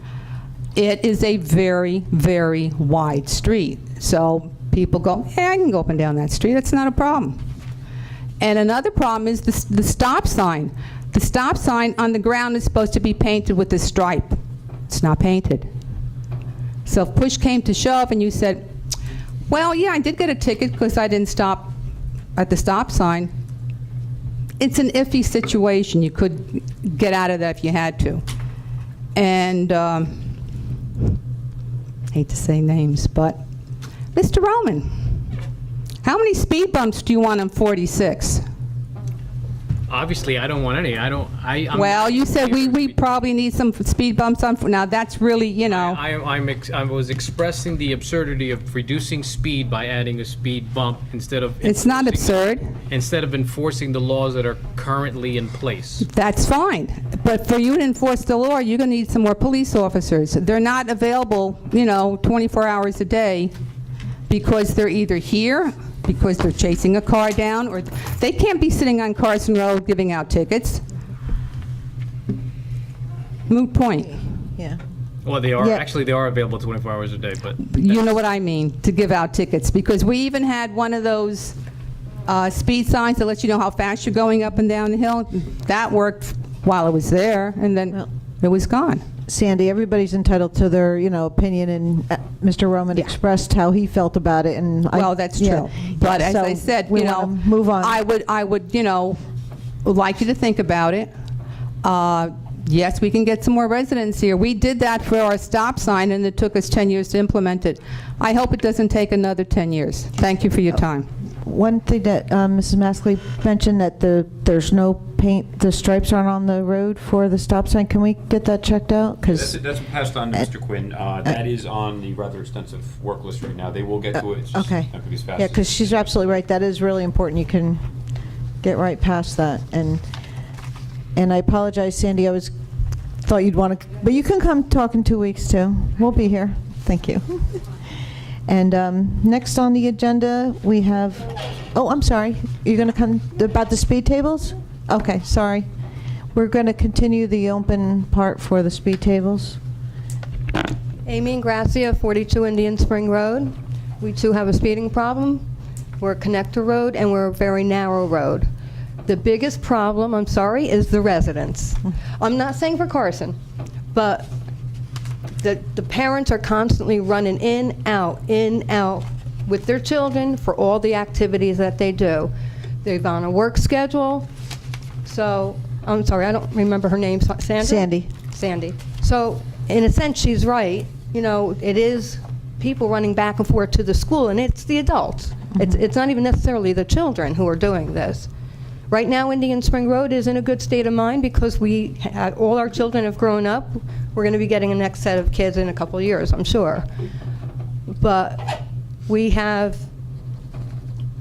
It is a very, very wide street. So people go, hey, I can go up and down that street. It's not a problem. And another problem is the stop sign. The stop sign on the ground is supposed to be painted with a stripe. It's not painted. So if push came to shove and you said, well, yeah, I did get a ticket because I didn't stop at the stop sign, it's an iffy situation. You could get out of that if you had to. And hate to say names, but Mr. Roman, how many speed bumps do you want on 46? Obviously, I don't want any. I'm Well, not you in said favor of we speed. probably need some speed bumps on, now that's really, I was expressing the absurdity of reducing speed by adding a speed bump instead of. it's not enforcing- absurd. Instead of enforcing the laws that are currently in place. That's fine. But for you to enforce the law, you're going to need some more police officers. They're not available, 24 hours a day because they're either here, because they're chasing a car down, or they can't be sitting on Carson Road giving out tickets. Moot point. Yeah. Well, they are, Yeah. actually, they are available 24 hours a day, but. You know what I mean, to give out tickets. Because we even had one of those speed signs that lets you know how fast you're going up and down the hill. That worked while it was there, and then Well- it was gone. Sandy, everybody's entitled to their, opinion, and Mr. Roman Yeah. expressed how he felt about it, and Well, that's true. But as I said, we wanna move on. I would, like you to think about it. Yes, we can get some more residents here. We did that for our stop sign, and it took us 10 years to implement it. I hope it doesn't take another 10 years. Thank you for your time. One thing that Mrs. Maskley mentioned, that there's no paint, the stripes aren't on the road for the stop sign. Can we get that checked out? That's passed on to Mr. Quinn. That is on the rather extensive work list right now. They will get to it. It's just Okay. not gonna be as fast Yeah, as- because she's absolutely right. That is really important. You can get right past that. And I apologize, Sandy, thought you'd want to, but you can come talk in 2 weeks, too. We'll be here. Thank you. And next on the agenda, we have, I'm sorry. You're going to come about the speed tables? Okay, sorry. We're going to continue the open part for the speed tables. Amy Ingracia, 42 Indian Spring Road. We too have a speeding problem. We're a connector road and we're a very narrow road. The biggest problem, I'm sorry, is the residents. I'm not saying for Carson, but the parents are constantly running in, out with their children for all the activities that they do. They're on a work schedule. So, I'm sorry, I don't remember her name. Sandra? Sandy. Sandy. So, in a sense, she's right. It is people running back and forth to the school, and it's the adults. It's not even necessarily the children who are doing this. Right now, Indian Spring Road is in a good state of mind because all our children have grown up. We're going to be getting a next set of kids in a couple of years, I'm sure. But we have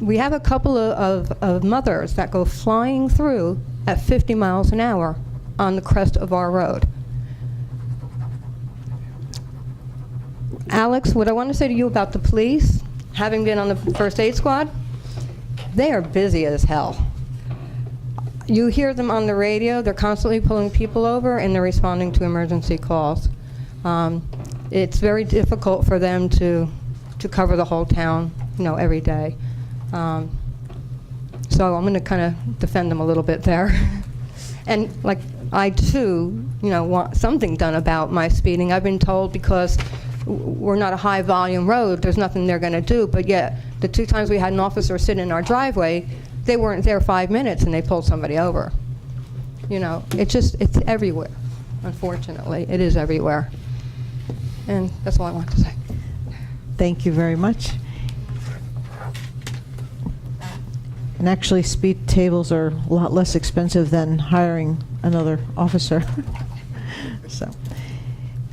a couple of mothers that go flying through at 50 miles an hour on the crest of our road. Alex, what I want to say to you about the police, having been on the first aid squad, they are busy as hell. You hear them on the radio, they're constantly pulling people over and they're responding to emergency calls. It's very difficult for them to cover the whole town, every day. So I'm going to kind of defend them a little bit there. And I too, want something done about my speeding. I've been told because we're not a high volume road, there's nothing they're going to do, but yet the 2 times we had an officer sit in our driveway, they weren't there 5 minutes and they pulled somebody over. It's everywhere. Unfortunately, it is everywhere. And that's all I want to say. Thank you very much. And actually, speed tables are a lot less expensive than hiring another officer. So,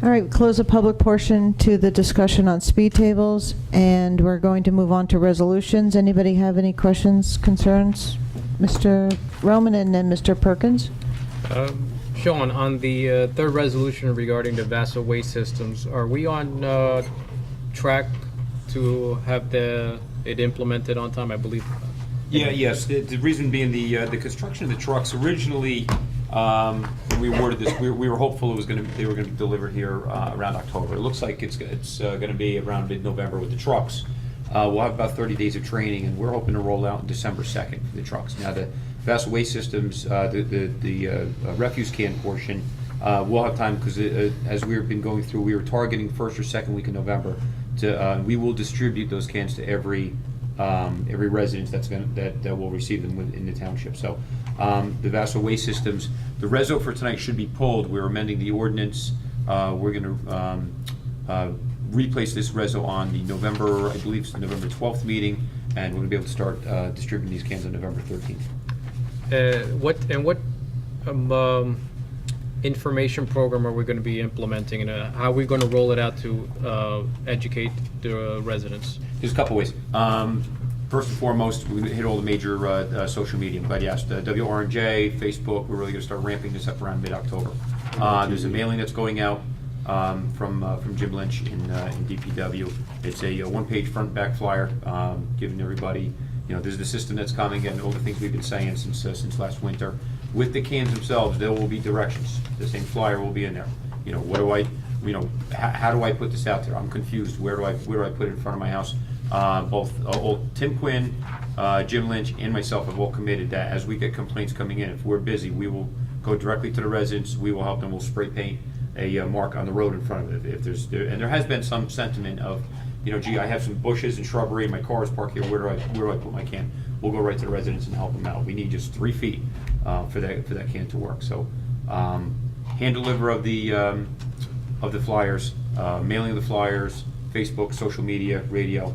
all right, close the public portion to the discussion on speed tables, and we're going to move on to resolutions. Anybody have any questions, concerns? Mr. Roman and then Mr. Perkins. Sean, on the third resolution regarding the Vaso waste systems, are we on track to have it implemented on time? I believe. Yes. The reason being the construction of the trucks originally. When we awarded this, we were hopeful they were going to be delivered here around October. It looks like it's going to be around mid-November with the trucks. We'll have about 30 days of training, and we're hoping to roll out on December 2nd for the trucks. Now, the Vaso waste systems, the refuse can portion, we'll have time because as we've been going through, we were targeting first or second week of November. We will distribute those cans to every residence that will receive them in the township. So the Vaso waste systems, the reso for tonight should be pulled. We're amending the ordinance. We're going to replace this reso on the November 12th meeting, and we're going to be able to start distributing these cans on November 13th. What information program are we going to be implementing, and how are we going to roll it out to educate the residents? There's a couple ways. First and foremost, we hit all the major social media. I'm glad you asked. WRNJ, Facebook, we're really going to start ramping this up around mid-October. There's a mailing that's going out from Jim Lynch in DPW. It's a one-page front-back flyer giving everybody, this is the system that's coming and all the things we've been saying since last winter. With the cans themselves, there will be directions. The same flyer will be in there. What do I, how do I put this out there? I'm confused. Where do I put it in front of my house? Both Tim Quinn, Jim Lynch, and myself have all committed that as we get complaints coming in, if we're busy, we will go directly to the residents. We will help them. We'll spray paint a mark on the road in front of it. And there has been some sentiment of, gee, I have some bushes and shrubbery, and my car is parked here. Where do I put my can? We'll go right to the residents and help them out. We need just 3 feet for that can to work. So, hand deliver of the flyers, mailing of the flyers, Facebook, social media, radio.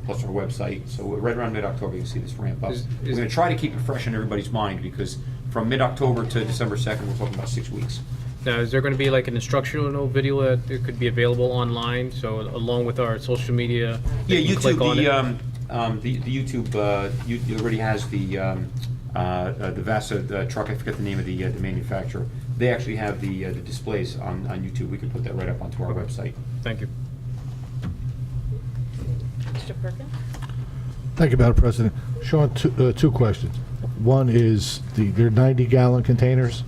Plus our website. So right around mid-October, you can see this ramp up. We're going to try to keep it fresh in everybody's mind because from mid-October to December 2nd, we're talking about 6 weeks. Now, is there going to be like an instructional video that it could be available online? So along with our social media, yeah, YouTube. Click on the YouTube already has the Vaso truck. I forget the name of the manufacturer. They actually have the displays on YouTube. We can put that right up onto our website. Thank you. Mr. Perkins? Thank you, Madam President. Sean, two questions. One is they're 90-gallon containers,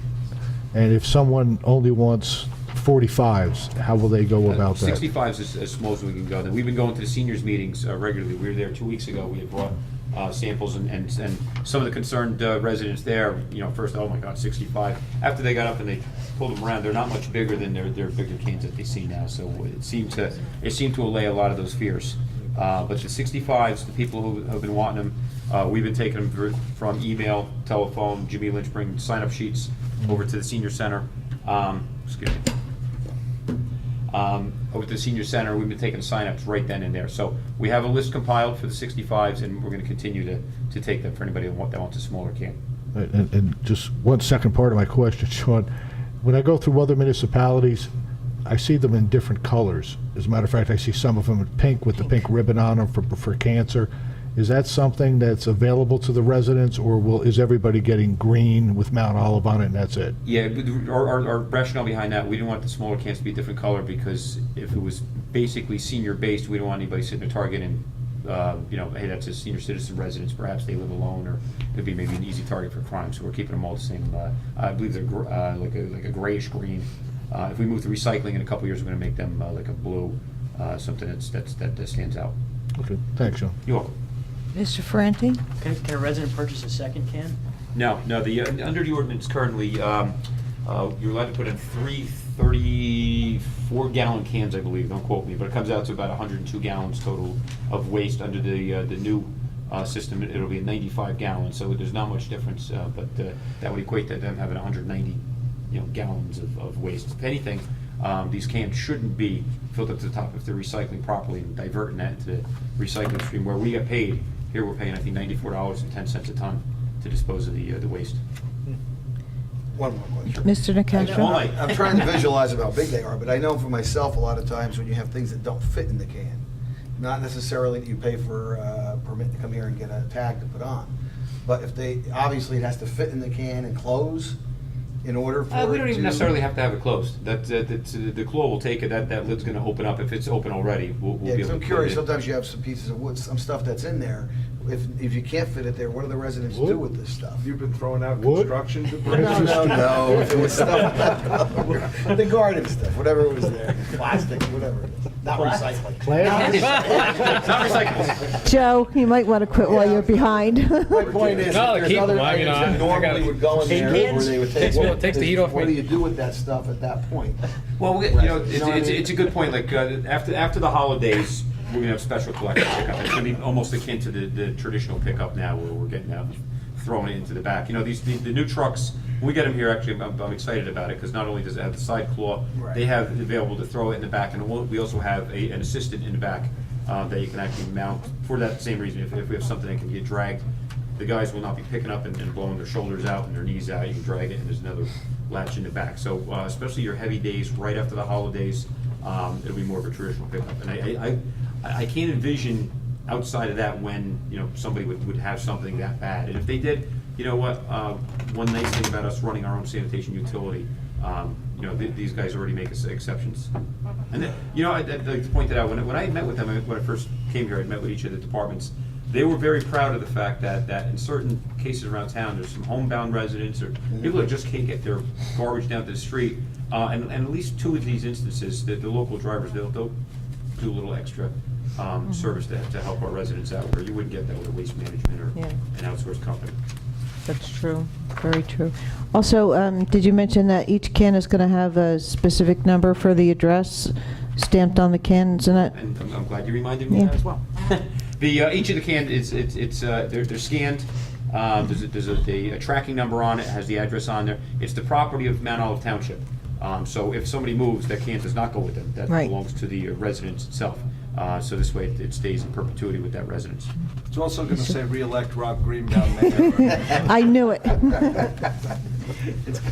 and if someone only wants 45s, how will they go about that? 65s is as small as we can go. Then we've been going to the seniors meetings regularly. We were there 2 weeks ago. We had brought samples and some of the concerned residents there. First, oh my God, 65. After they got up and they pulled them around, they're not much bigger than their bigger cans that they see now. So it seemed to allay a lot of those fears. But the 65s, the people who have been wanting them, we've been taking them from email, telephone. Jimmy Lynch bringing sign-up sheets over to the senior center. Excuse me. Over to the senior center, we've been taking sign-ups right then and there. So we have a list compiled for the 65s, and we're going to continue to take them for anybody that wants a smaller can. And just one second part of my question, Sean. when I go through other municipalities, I see them in different colors. As a matter of fact, I see some of them in pink with the pink ribbon on them for cancer. Is that something that's available to the residents, or is everybody getting green with Mount Olive on it and that's it? Yeah, but our rationale behind that, we didn't want the smaller cans to be a different color, because if it was basically senior-based, we don't want anybody sitting at Target and, hey, that's a senior citizen residence, perhaps they live alone, or it'd be maybe an easy target for crime, so we're keeping them all the same. I believe they're like a grayish green. If we move to recycling in a couple years, we're gonna make them like a blue, something that stands out. Okay, thanks, John. You're welcome. Mr. Ferranti? Can a resident purchase a second can? No, under the ordinance currently, you're allowed to put in 3 34-gallon cans, I believe, don't quote me, but it comes out to about 102 gallons total of waste. Under the new system, it'll be 95 gallons, so there's not much difference, but that would equate to them having 190 gallons of waste. If anything, these cans shouldn't be filled up to the top if they're recycling properly and diverting that into the recycling stream where we get paid. Here we're paying, I think, $94.10 a ton to dispose of the waste. One more question. Mr. Nacastro? I'm trying to visualize how big they are, but I know for myself, a lot of times when you have things that don't fit in the can, not necessarily that you pay for a permit to come here and get a tag to put on, but if obviously it has to fit in the can and close in order for We don't it even to- necessarily have to have it closed. The claw will take it, that lid's gonna open up. If it's open already, we'll Yeah, be 'cause able to I'm put curious, it in. sometimes you have some pieces of wood, some stuff that's in there. If you can't fit it there, what do the residents do with this stuff? You've been throwing out Wood? construction debris? No, if it was stuff, the garden stuff, whatever was there, plastic, whatever it is, not recycling. Not recyclables. Joe, you might want to quit while you're behind. My point is, No, there's keep other them. I mean, items I that normally got- would go in there where cans? they would take. Takes the heat off What me. do you do with that stuff at that point? Well, Right. You know what I mean? it's a good point. Like after the holidays, we're gonna have special collection pickup. It's gonna be almost akin to the traditional pickup now, where we're getting out, and throwing it into the back. The new trucks. When we get them here, actually, I'm excited about it, because not only does it have the side claw, Right. they have it available to throw it in the back, and we also have an assistant in the back that you can actually mount for that same reason. If we have something that can get dragged, the guys will not be picking up and blowing their shoulders out and their knees out. You can drag it, and there's another latch in the back. So especially your heavy days right after the holidays, it'll be more of a traditional pickup. And I can't envision outside of that when somebody would have something that bad. And if they did, you know what? One nice thing about us running our own sanitation utility, these guys already make exceptions. And then, I'd like to point that out. When I met with them, when I first came here, I met with each of the departments. They were very proud of the fact that in certain cases around town, there's some homebound residents or people that just can't get their garbage down to the street. And at least 2 of these instances, the local drivers, they'll do a little extra service to help our residents out, where you wouldn't get that with a waste management or Yeah. an outsourced company. That's true, very true. Also, did you mention that each can is going to have a specific number for the address stamped on the cans and that? And I'm glad you reminded me of that as well. Each of the cans, they're scanned. There's a tracking number on it, has the address on there. It's the property of Mount Olive Township. So if somebody moves, that can does not go with them. That Right. belongs to the residence itself. So this way, it stays in perpetuity with that residence. It's also going to say re-elect Rob Greenbaum mayor. I knew it. Can I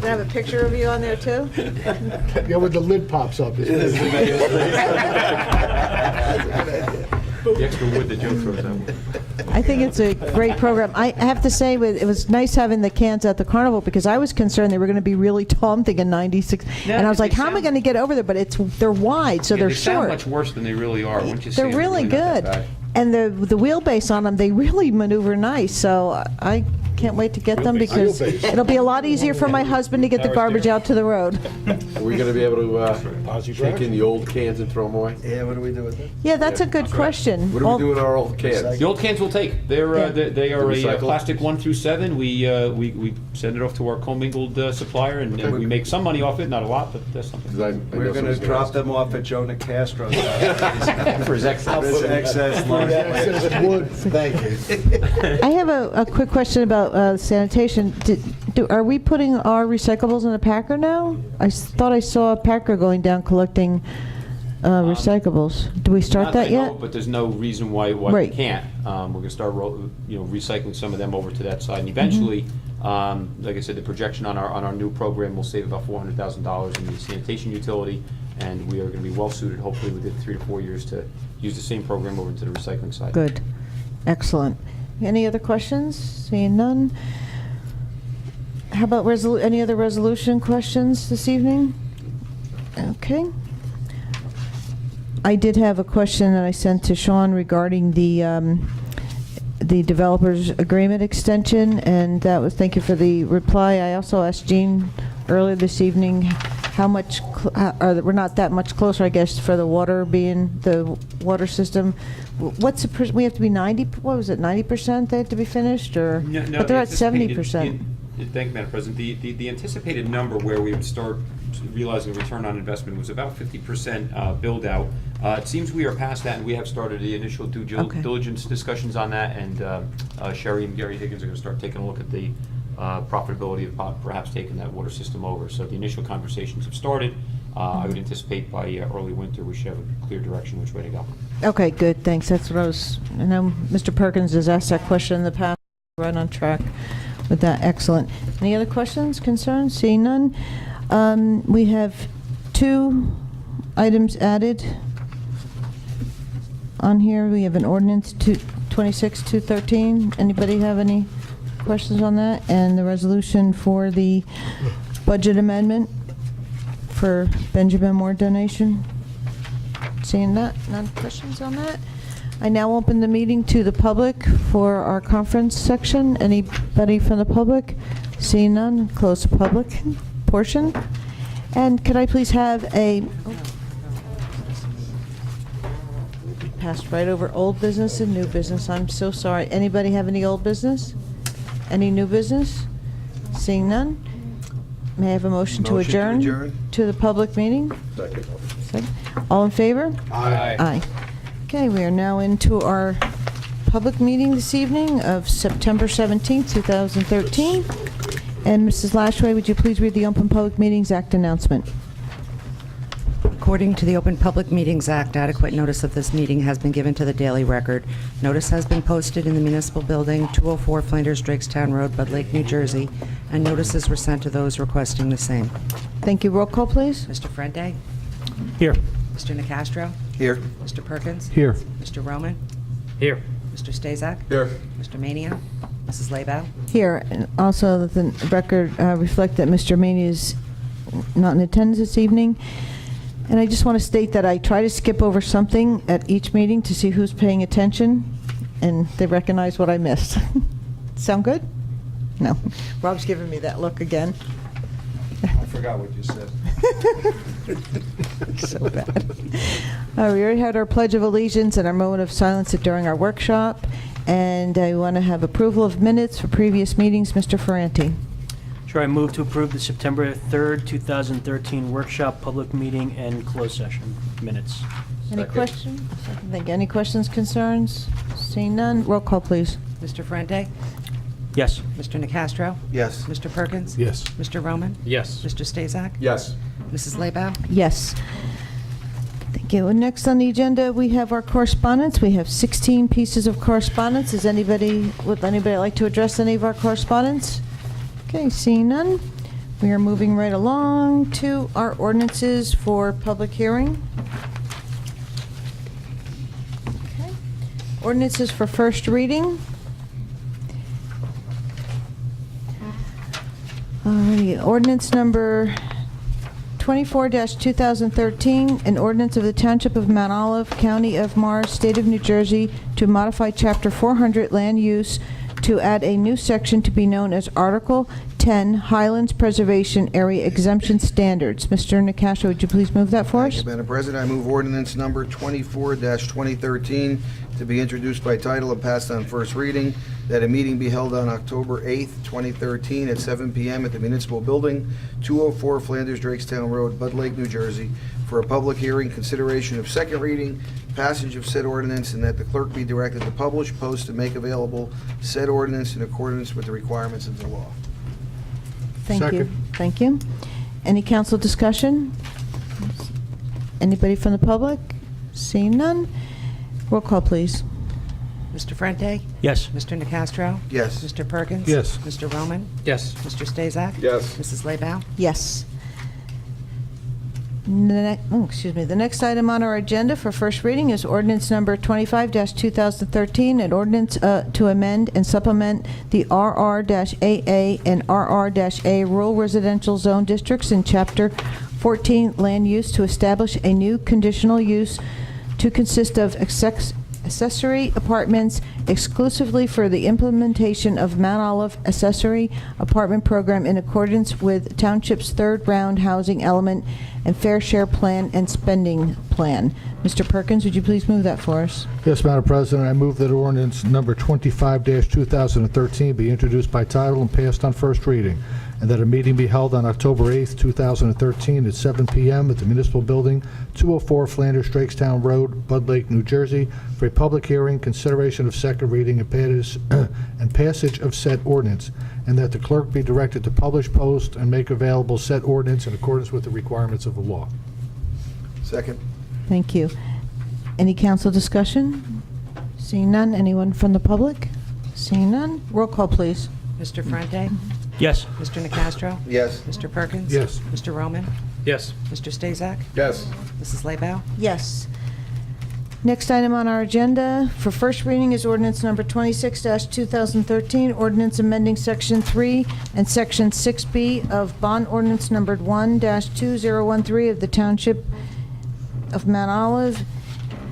have a picture of you on there, too? Yeah, when the lid pops up. The extra wood that Joe throws out. I think it's a great program. I have to say, it was nice having the cans at the carnival, because I was concerned they were going to be really tall. I'm thinking 96. And I was like, how am I going to get over there? But they're wide, so Yeah, they're they sound short. much worse than they really are. Once you see They're them, really not that good. bad. And the wheelbase on them, they really maneuver nice. So I can't wait to get them, because Wheelbase. it'll be a lot easier for my husband to get the garbage out to the road. Are we gonna be able to take in the old cans and throw them away? Yeah, what do we do with it? Yeah, that's a good question. What do we do with our old cans? The old cans will take. They are a Recycle? plastic 1 through 7. We send it off to our commingled supplier, and we make some money off it. Not a lot, but that's something. 'Cause I know We're going to somebody's drop ask. them off at Joe Nicastro's house. For his excess. This excess lunch. Thank you. I have a quick question about sanitation. Are we putting our recyclables in a packer now? I thought I saw a packer going down collecting recyclables. Do we start Not that I know, yet? But there's no reason why we Right. can't. We're going to start recycling some of them over to that side, and eventually Like I said, the projection on our new program will save about $400,000 in the sanitation utility, and we are going to be well suited, hopefully within 3 to 4 years, to use the same program over into the recycling side. Good. Excellent. Any other questions? Seeing none. How about any other resolution questions this evening? Okay. I did have a question that I sent to Sean regarding the developers agreement extension, and that was, thank you for the reply. I also asked Jean earlier this evening how much, we're not that much closer, I guess, for the water system. What's we have to be 90, what was it, 90% they have to be finished, or? No, But they're at the anticipated- 70%. Thank you, Madam President. The anticipated number where we would start realizing return on investment was about 50% build out. It seems we are past that, and we have started the initial due Okay. diligence discussions on that, and Sherry and Gary Higgins are going to start taking a look at the profitability of perhaps taking that water system over. So the initial conversations have started. I would anticipate by early winter we should have a clear direction which way to go. Okay, good, thanks. That's what I know Mr. Perkins has asked that question in the past. Right on track with that. Excellent. Any other questions, concerns? Seeing none. We have 2 items added on here. We have an ordinance 26-213. Anybody have any questions on that? And the resolution for the budget amendment for Benjamin Moore donation. Seeing that, none questions on that? I now open the meeting to the public for our conference section. Anybody from the public? Seeing none, close the public portion. And could I please have passed right over old business and new business. I'm so sorry. Anybody have any old business? Any new business? Seeing none? May I have a motion to adjourn? To the public meeting? Second. Second. All in favor? Aye. Aye. Okay, we are now into our public meeting this evening of September 17th, 2013. And Mrs. Lashway, would you please read the Open Public Meetings Act announcement? According to the Open Public Meetings Act, adequate notice of this meeting has been given to the Daily Record. Notice has been posted in the Municipal Building, 204 Flanders Drakestown Road, Bud Lake, New Jersey, and notices were sent to those requesting the same. Thank you. Roll call, please. Mr. Frente? Here. Mr. Nacastro? Here. Mr. Perkins? Here. Mr. Roman? Here. Mr. Stazak? Here. Mr. Mania? Mrs. Laybow? Here, and also that the record reflect that Mr. Maney is not in attendance this evening. And I just want to state that I try to skip over something at each meeting to see who's paying attention, and they recognize what I missed. Sound good? No. Rob's giving me that look again. I forgot what you said. So bad. We already had our Pledge of Allegiance and our moment of silence during our workshop, and I want to have approval of minutes for previous meetings. Mr. Ferranti. Sure, I move to approve the September 3rd, 2013 workshop, public meeting, and closed session minutes. Any Second. questions? Thank you. Any questions, concerns? Seeing none, roll call, please. Mr. Frente? Yes. Mr. Nacastro? Yes. Mr. Perkins? Yes. Mr. Roman? Yes. Mr. Stazak? Yes. Mrs. Laybow? Yes. Thank you. And next on the agenda, we have our correspondence. We have 16 pieces of correspondence. Would anybody like to address any of our correspondence? Okay, seeing none, we are moving right along to our ordinances for public hearing. Okay. Ordinances for first reading. Ordinance number 24-2013, an ordinance of the Township of Mount Olive, County of Morris, State of New Jersey, to modify Chapter 400 Land Use to add a new section to be known as Article 10 Highlands Preservation Area Exemption Standards. Mr. Nacastro, would you please move that for Thank us? you, Madam President. I move ordinance number 24-2013 to be introduced by title and passed on first reading, that a meeting be held on October 8th, 2013 at 7 p.m. at the Municipal Building, 204 Flanders Drakestown Road, Bud Lake, New Jersey, for a public hearing, consideration of second reading, passage of said ordinance, and that the clerk be directed to publish, post, and make available said ordinance in accordance with the requirements of the law. Thank you. Second. Thank you. Any council discussion? Anybody from the public? Seeing none? Roll call, please. Mr. Frente? Yes. Mr. Nacastro? Yes. Mr. Perkins? Yes. Mr. Roman? Yes. Mr. Stazak? Yes. Mrs. Laybow? Yes. The next item on our agenda for first reading is ordinance number 25-2013, an ordinance to amend and supplement the RR-AA and RR-A rural residential zone districts in Chapter 14 Land Use to establish a new conditional use to consist of accessory apartments exclusively for the implementation of Mount Olive accessory apartment program in accordance with Township's third round housing element and fair share plan and spending plan. Mr. Perkins, would you please move that for us? Yes, Madam President, I move that ordinance number 25-2013 be introduced by title and passed on first reading, and that a meeting be held on October 8th, 2013 at 7 p.m. at the Municipal Building, 204 Flanders Drakestown Road, Bud Lake, New Jersey, for a public hearing, consideration of second reading and passage of said ordinance, and that the clerk be directed to publish, post, and make available said ordinance in accordance with the requirements of the law. Second. Thank you. Any council discussion? Seeing none. Anyone from the public? Seeing none. Roll call, please. Mr. Frente? Yes. Mr. Nacastro? Yes. Mr. Perkins? Yes. Mr. Roman? Yes. Mr. Stazak? Yes. Mrs. Laybow? Yes. Next item on our agenda for first reading is ordinance number 26-2013, ordinance amending Section 3 and Section 6B of Bond Ordinance numbered 1-2013 of the Township of Mount Olive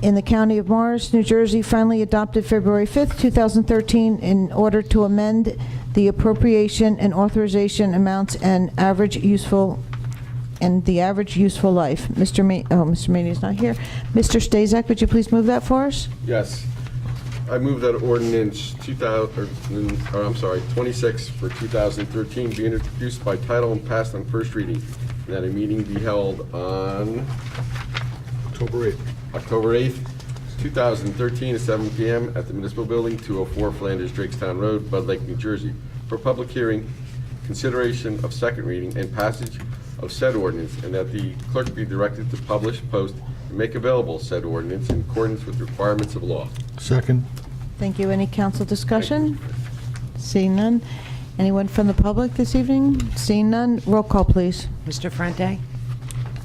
in the County of Morris, New Jersey, finally adopted February 5th, 2013, in order to amend the appropriation and authorization amounts and the average useful life. Mr. Maney is not here. Mr. Stazak, would you please move that for us? Yes. I move that ordinance 26 for 2013 be introduced by title and passed on first reading, and that a meeting be held on October 8th. October 8th, 2013 at 7 p.m. at the Municipal Building, 204 Flanders Drakestown Road, Bud Lake, New Jersey, for public hearing, consideration of second reading, and passage of said ordinance, and that the clerk be directed to publish, post, and make available said ordinance in accordance with requirements of law. Second. Thank you. Any council discussion? Seeing none. Anyone from the public this evening? Seeing none. Roll call, please. Mr. Frente?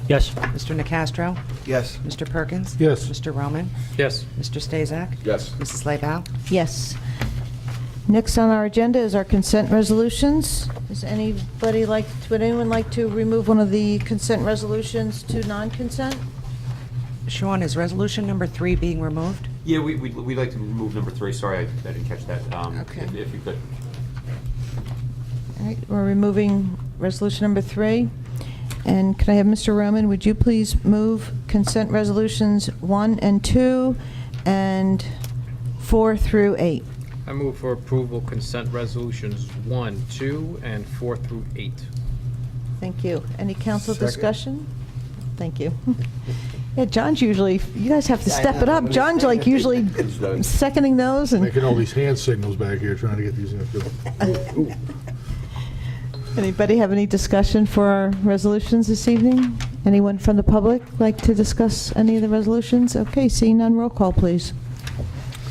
Yes. Mr. Nacastro? Yes. Mr. Perkins? Yes. Mr. Roman? Yes. Mr. Stazak? Yes. Mrs. Laybow? Yes. Next on our agenda is our consent resolutions. Would anyone like to remove one of the consent resolutions to non-consent? Sean, is resolution number 3 being removed? Yeah, we'd like to remove number 3. Sorry, I didn't catch that. Okay. If you could. All right, we're removing resolution number 3. And can I have Mr. Roman, would you please move consent resolutions 1 and 2 and 4 through 8? I move for approval consent resolutions 1, 2, and 4 through 8. Thank you. Any council Second. discussion? Thank you. Yeah, John's usually, you guys have to step it up. John's like usually He's done. seconding those and. Making all these hand signals back here, trying to get these in. Anybody have any discussion for our resolutions this evening? Anyone from the public like to discuss any of the resolutions? Okay, seeing none, roll call, please.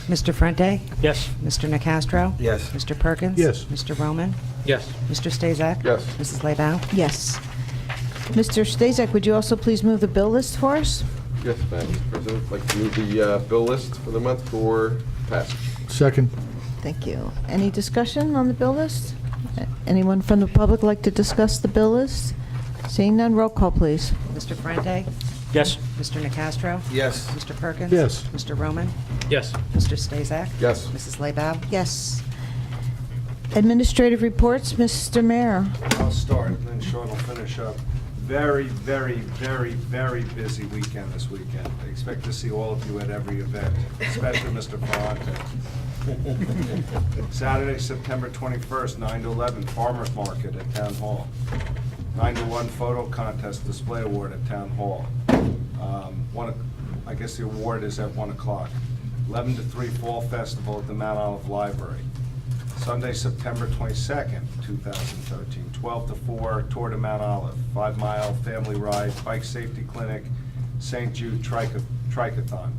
Mr. Frente? Yes. Mr. Nacastro? Yes. Mr. Perkins? Yes. Mr. Roman? Yes. Mr. Stazak? Yes. Mrs. Laybow? Yes. Mr. Stazak, would you also please move the bill list for us? Yes, Madam President. I'd like to move the bill list for the month for passage. Second. Thank you. Any discussion on the bill list? Anyone from the public like to discuss the bill list? Seeing none, roll call, please. Mr. Frente? Yes. Mr. Nacastro? Yes. Mr. Perkins? Yes. Mr. Roman? Yes. Mr. Stazak? Yes. Mrs. Laybow? Yes. Administrative reports, Mr. Mayor. I'll start, and then Sean will finish up. Very, very, very, very busy weekend this weekend. I expect to see all of you at every event, especially Mr. Ferrante. Saturday, September 21st, 9 to 11, Farmers Market at Town Hall. 9 to 1 photo contest display award at Town Hall. I guess the award is at 1 o'clock. 11 to 3 Fall Festival at the Mount Olive Library. Sunday, September 22nd, 2013, 12 to 4, Tour to Mount Olive, 5-mile family ride, bike safety clinic, St. Jude Triathlon.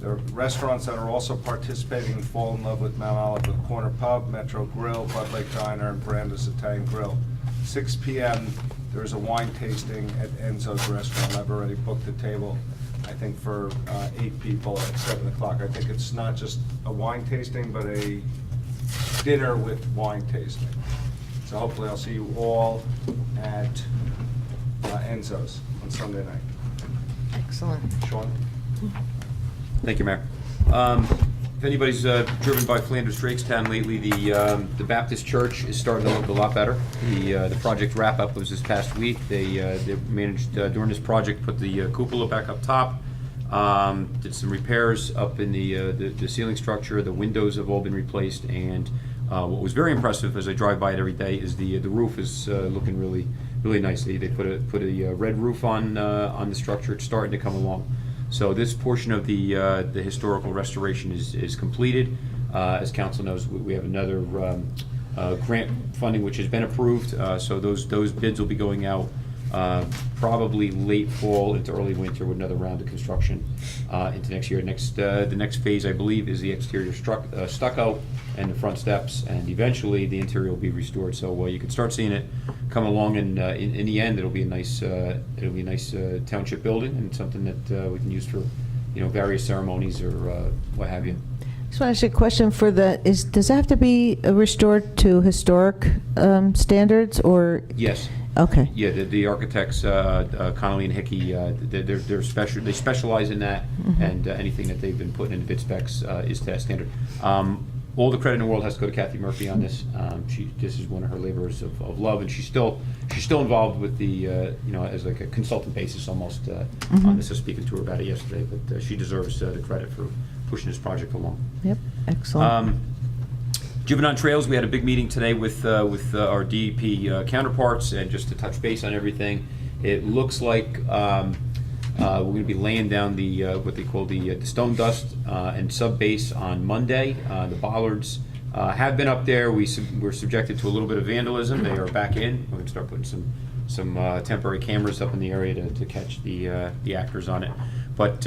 There are restaurants that are also participating in Fall in Love with Mount Olive, the Corner Pub, Metro Grill, Bud Lake Diner, and Branda's Italian Grill. 6 p.m., there's a wine tasting at Enzo's Restaurant. I've already booked the table, I think, for 8 people at 7 o'clock. I think it's not just a wine tasting, but a dinner with wine tasting. So hopefully I'll see you all at Enzo's on Sunday night. Excellent. Sean? Thank you, Mayor. If anybody's driven by Flanders Drakestown lately, the Baptist Church is starting to look a lot better. The project wrap-up was this past week. They managed, during this project, put the cupola back up top, did some repairs up in the ceiling structure. The windows have all been replaced, and what was very impressive as I drive by it every day is the roof is looking really, really nicely. They put a red roof on the structure. It's starting to come along. So this portion of the historical restoration is completed. As council knows, we have another grant funding which has been approved. So those bids will be going out probably late fall into early winter with another round of construction into next year. The next phase, I believe, is the exterior stucco and the front steps, and eventually the interior will be restored. So you can start seeing it come along, and in the end, it'll be a nice township building and something that we can use for various ceremonies or what have you. Just want to ask you a question for does that have to be restored to historic standards, or? Yes. Okay. Yeah, the architects, Connolly and Hickey, they specialize in that, and anything that they've been putting into bid specs is to that standard. All the credit in the world has to go to Kathy Murphy on this. This is one of her labors of love, and she's still involved with the as like a consultant basis almost on this. I was speaking to her about it yesterday, but she deserves the credit for pushing this project along. Yep, excellent. Juvenile Trails, we had a big meeting today with our DEP counterparts, and just to touch base on everything, it looks like we're going to be laying down the what they call the stone dust and sub base on Monday. The bollards have been up there. We're subjected to a little bit of vandalism. They are back in. We're going to start putting some temporary cameras up in the area to catch the actors on it. But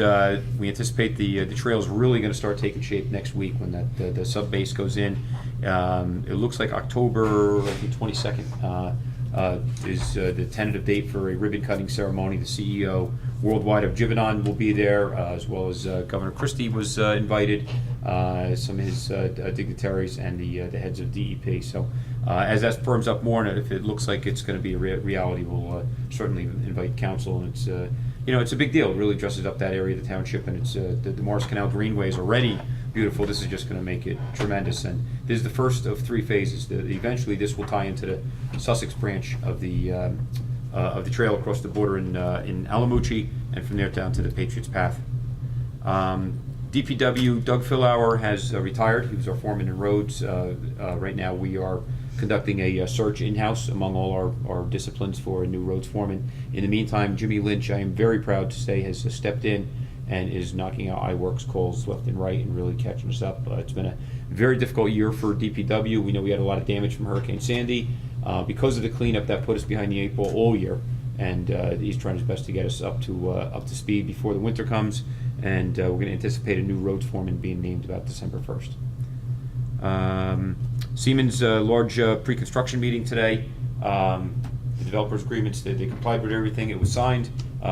we anticipate the trail's really going to start taking shape next week when the sub base goes in. It looks like October, I think 22nd is the tentative date for a ribbon cutting ceremony. The CEO worldwide of Givaudan will be there, as well as Governor Christie was invited, some of his dignitaries, and the heads of DEP. So as that firms up more, and if it looks like it's going to be a reality, we'll certainly invite council. And it's it's a big deal. It really dresses up that area of the township, and it's the Morris Canal Greenway is already beautiful. This is just going to make it tremendous, and this is the first of 3 phases. Eventually, this will tie into the Sussex branch of the trail across the border in Alamucci, and from there down to the Patriots Path. DPW Doug Fillauer has retired. He was our foreman in roads. Right now, we are conducting a search in-house among all our disciplines for a new roads foreman. In the meantime, Jimmy Lynch, I am very proud to say, has stepped in and is knocking out iWorks calls left and right and really catching us up. It's been a very difficult year for DPW. We know we had a lot of damage from Hurricane Sandy. Because of the cleanup, that put us behind the 8 ball all year, and he's trying his best to get us up to speed before the winter comes, and we're going to anticipate a new roads foreman being named about December 1st. Siemens large pre-construction meeting today. The developers' agreements, they complied with everything. It was signed.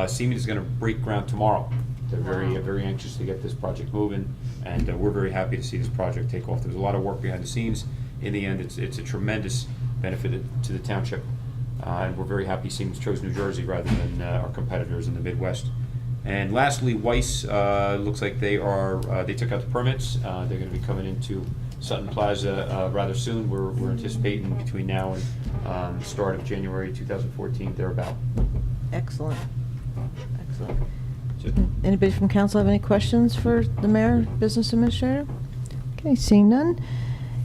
Siemens is going to break ground tomorrow. They're very anxious to get this project moving, and we're very happy to see this project take off. There's a lot of work behind the scenes. In the end, it's a tremendous benefit to the township, and we're very happy Siemens chose New Jersey rather than our competitors in the Midwest. And lastly, Weiss looks like they took out the permits. They're going to be coming into Sutton Plaza rather soon. We're anticipating between now and the start of January 2014, thereabout. Excellent. Anybody from council have any questions for the mayor, business administrator? Okay, seeing none.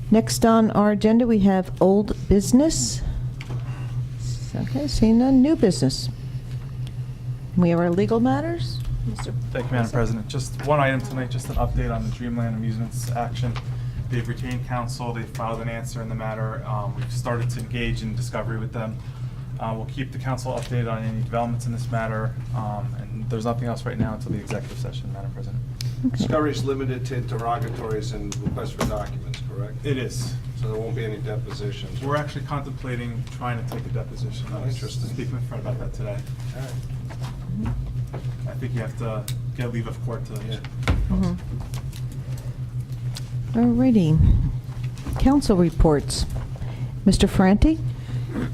Next on our agenda, we have old business. Okay, seeing none. New business. We have our legal matters. Mr. Thank you, Madam President. Just one item tonight, just an update on the Dreamland Amusements action. They've retained counsel. They've filed an answer in the matter. We've started to engage in discovery with them. We'll keep the council updated on any developments in this matter, and there's nothing else right now until the executive session, Madam President. Discovery's limited to interrogatories and requests for documents, correct? It is. So there won't be any depositions? We're actually contemplating trying to take a deposition. Oh, I was interesting. speaking with Fred about that today. All right. I think you have to get leave of court to. Mhm. Alrighty. Council reports. Mr. Franti?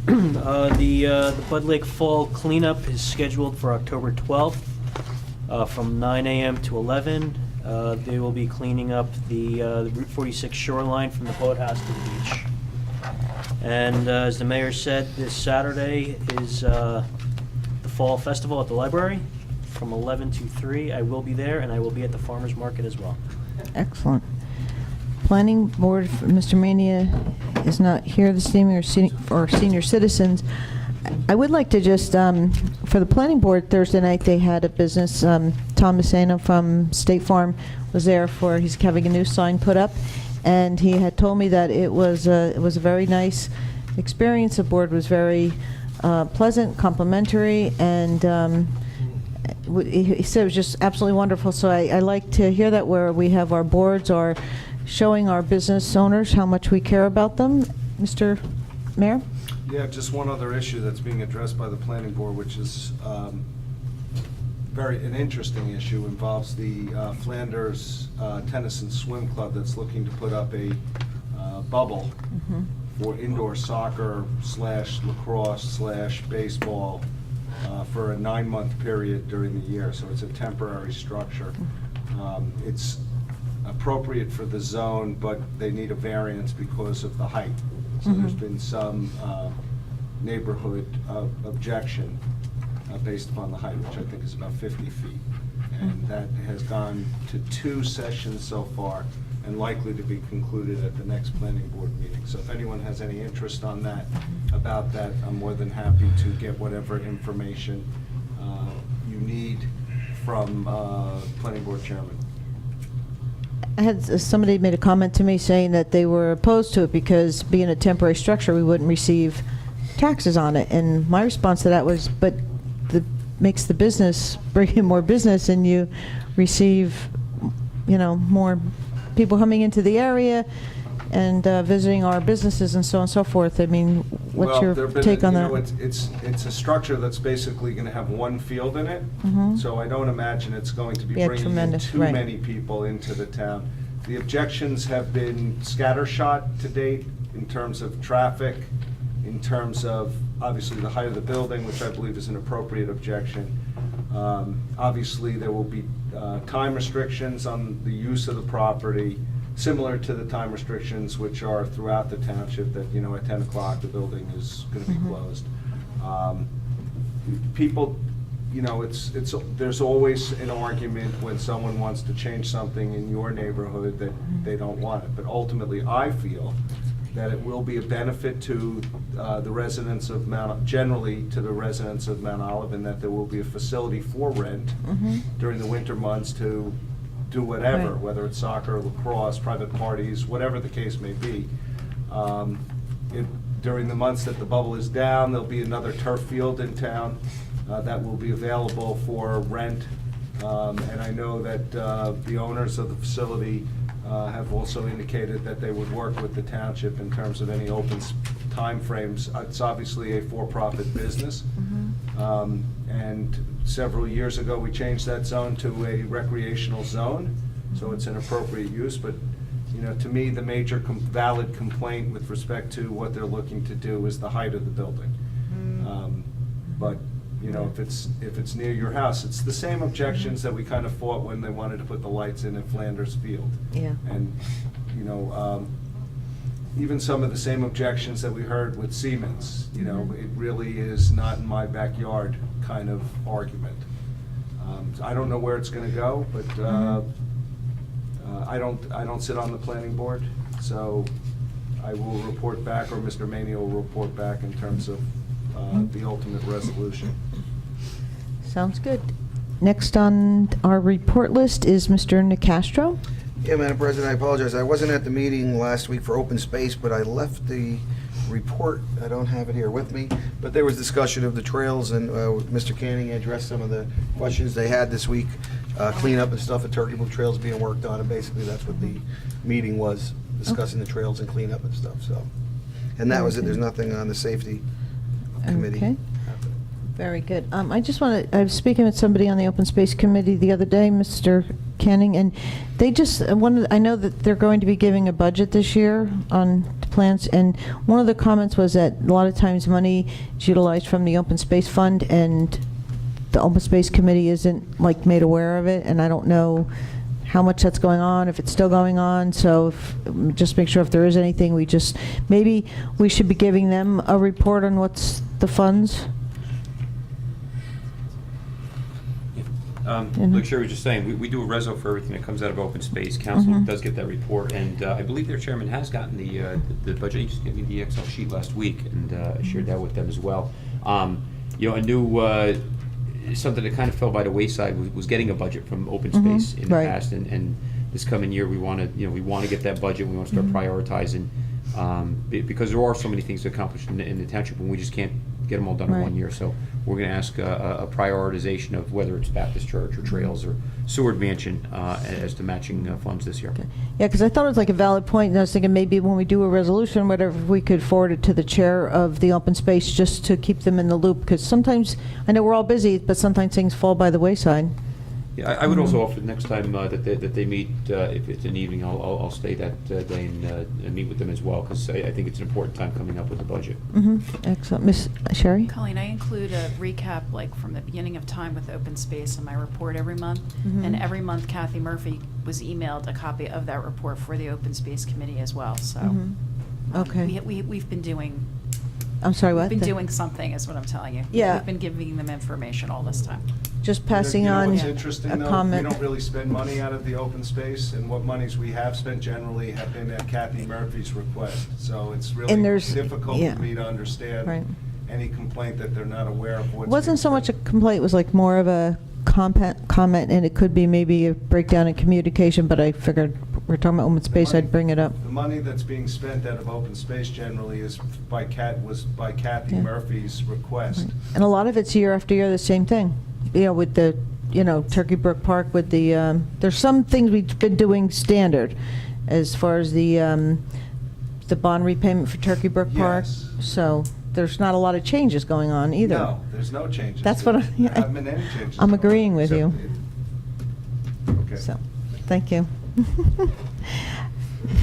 The Bud Lake Fall cleanup is scheduled for October 12th from 9 a.m. to 11. They will be cleaning up the Route 46 shoreline from the boathouse to the beach. And as the mayor said, this Saturday is the Fall Festival at the library from 11 to 3. I will be there, and I will be at the farmer's market as well. Excellent. Planning Board, Mr. Mania is not here this evening, or senior citizens. I would like to just, for the Planning Board, Thursday night, they had a business, Tom Messina from State Farm was there for, he's having a new sign put up, and he had told me that it was a very nice experience. The board was very pleasant, complimentary, and he said it was just absolutely wonderful. So I like to hear that, where we have our boards are showing our business owners how much we care about them. Mr. Mayor? Yeah, just one other issue that's being addressed by the planning board, which is an interesting issue, involves the Flanders Tennis and Swim Club that's looking to put up a bubble for indoor soccer / lacrosse / baseball for a 9-month period during the year. So it's a temporary structure. It's appropriate for the zone, but they need a variance because of the height. So there's been some neighborhood objection based upon the height, which I think is about 50 feet. And that has gone to 2 sessions so far, and likely to be concluded at the next planning board meeting. So if anyone has any interest on that, about that, I'm more than happy to get whatever information you need from planning board chairman. I had somebody made a comment to me saying that they were opposed to it because, being a temporary structure, we wouldn't receive taxes on it. And my response to that was, but makes the business, bring in more business, and you receive, more people coming into the area and visiting our businesses and so on and so forth. I mean, what's your take on that? It's a structure that's basically going to have one field in it, so I don't imagine it's going to be bringing in too many people into the town. The objections have been scattershot to date in terms of traffic, in terms of obviously the height of the building, which I believe is an appropriate objection. Obviously, there will be time restrictions on the use of the property, similar to the time restrictions which are throughout the township, that, at 10 o'clock, the building is going to be closed. People, there's always an argument when someone wants to change something in your neighborhood that they don't want it. But ultimately, I feel that it will be a benefit to the residents of generally to the residents of Mount Olive, and that there will be a facility for rent during the winter months to do whatever, whether it's soccer, lacrosse, private parties, whatever the case may be. During the months that the bubble is down, there'll be another turf field in town that will be available for rent. And I know that the owners of the facility have also indicated that they would work with the township in terms of any open timeframes. It's obviously a for-profit business. And several years ago, we changed that zone to a recreational zone, so it's an appropriate use. But, to me, the major valid complaint with respect to what they're looking to do is the height of the building. But, if it's near your house, it's the same objections that we kind of fought when they wanted to put the lights in at Flanders Field. Yeah. And, even some of the same objections that we heard with Siemens, it really is not in my backyard kind of argument. I don't know where it's going to go, but I don't sit on the planning board, so I will report back, or Mr. Mania will report back in terms of the ultimate resolution. Sounds good. Next on our report list is Mr. Nicastro. Yeah, Madam President, I apologize. I wasn't at the meeting last week for open space, but I left the report. I don't have it here with me, but there was discussion of the trails, and Mr. Canning addressed some of the questions they had this week. cleanup and stuff at Turkey Brook Trails being worked on, and basically that's what the meeting was, discussing the trails and cleanup and stuff, so. And that was it, there's nothing on the safety committee. Okay. Very good. I just want to, I was speaking with somebody on the Open Space Committee the other day, Mr. Canning, and they just, I know that they're going to be giving a budget this year on the plans, and one of the comments was that a lot of times money is utilized from the Open Space Fund, and the Open Space Committee isn't, like, made aware of it, and I don't know how much that's going on, if it's still going on, so just make sure if there is anything, maybe we should be giving them a report on what's the funds. Like Sherry was just saying, we do a reso for everything that comes out of open space. Council does get that report, and I believe their chairman has gotten the budget. He just gave me the Excel sheet last week, and I shared that with them as well. You know, a new something that kind of fell by the wayside was getting a budget from open space in the past, and this coming year we want to get that budget. We want to start prioritizing because there are so many things to accomplish in the township, and we just can't get them all done in 1 year. So we're going to ask a prioritization of whether it's Baptist Church or Trails or Seward Mansion as to matching funds this year. Okay. Yeah, because I thought it was like a valid point, and I was thinking maybe when we do a resolution, whatever, we could forward it to the chair of the open space just to keep them in the loop, because sometimes, I know we're all busy, but sometimes things fall by the wayside. Yeah, I would also offer next time that they meet, if it's an evening, I'll stay that day and meet with them as well, because I think it's an important time coming up with the budget. Excellent. Miss Sherry? Colleen, I include a recap, like, from the beginning of time with open space in my report every month. And every month Kathy Murphy was emailed a copy of that report for the Open Space Committee as well, so. Okay. We've been doing, I'm sorry, what? we've been doing something, is what I'm telling you. Yeah. We've been giving them information all this time. Just passing You know on what's a interesting, though? comment. We don't really spend money out of the open space, and what monies we have spent generally have been at Kathy Murphy's request. So it's And really there's- difficult yeah. for me to understand Right. any complaint that they're not aware of what's. It wasn't being so much a spent. complaint, it was like more of a comment, and it could be maybe a breakdown in communication, but I figured we're talking about open space, I'd bring it up. The money that's being spent out of open space generally is by Kathy Yeah. Murphy's request. And a lot of it's year after year the same thing, with the, Turkey Brook Park with the, there's some things we've been doing standard as far as the bond repayment for Turkey Brook Park. Yes. So there's not a lot of changes going on either. No, there's no changes. That's what There haven't been any changes. I'm agreeing with you. Okay. So, thank you.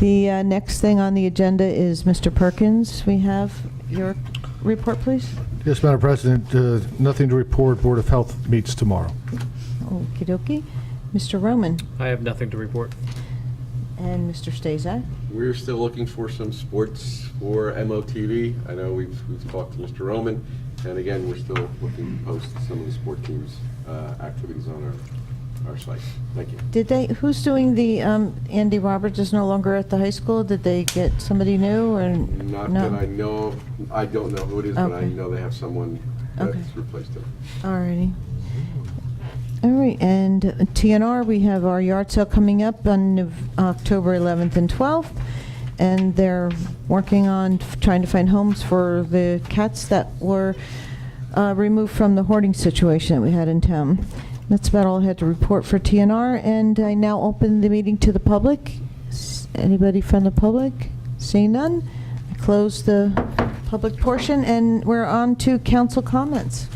The next thing on the agenda is Mr. Perkins. We have your report, please. Yes, Madam President, nothing to report. Board of Health meets tomorrow. Okie dokie. Mr. Roman I have nothing to report. and Mr. Stazak. We're still looking for some sports for MOTV. I know we've talked to Mr. Roman, and again, we're still looking to post some of the sport teams' activities on our site. Thank you. Who's doing the, Andy Roberts is no longer at the high school? Did they get somebody new or no? Not that I know of. I don't know who it is, but I Okay. know they have someone that's Okay. replaced him. Alrighty. All right, and TNR, we have our yard sale coming up on October 11th and 12th, and they're working on trying to find homes for the cats that were removed from the hoarding situation that we had in town. That's about all I had to report for TNR, and I now open the meeting to the public. Anybody from the public? Seeing none, I close the public portion, and we're on to council comments.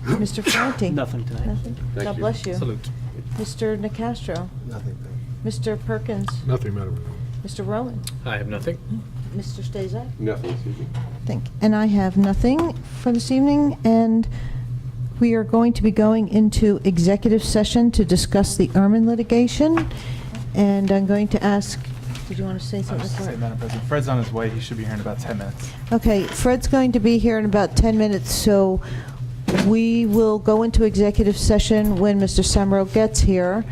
Mr. Ferranti? Nothing tonight. Nothing? Thank God you. bless you. Salute. Mr. Nacastro? Nothing. Mr. Perkins? Nothing, Madam President. Mr. Rowan? I have nothing. Mr. Stazak? Nothing this evening. And I have nothing for this evening, and we are going to be going into executive session to discuss the Erman litigation, and I'm going to ask, did you want to say I was something? just before? saying, Madam President, Fred's on his way. He should be here in about 10 minutes. Okay, Fred's going to be here in about 10 minutes, so we will go into executive session when Mr. Semro gets here.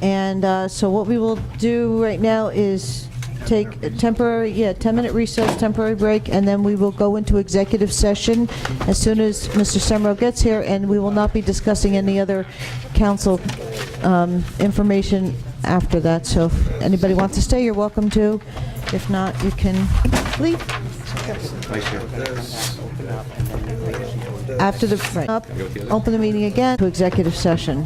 And so what we will do right now is take a temporary, 10-minute recess, temporary break, and then we will go into executive session as soon as Mr. Semro gets here, and we will not be discussing any other council information after that. So if anybody wants to stay, you're welcome to. If not, you can leave. After the, open the meeting again to executive session.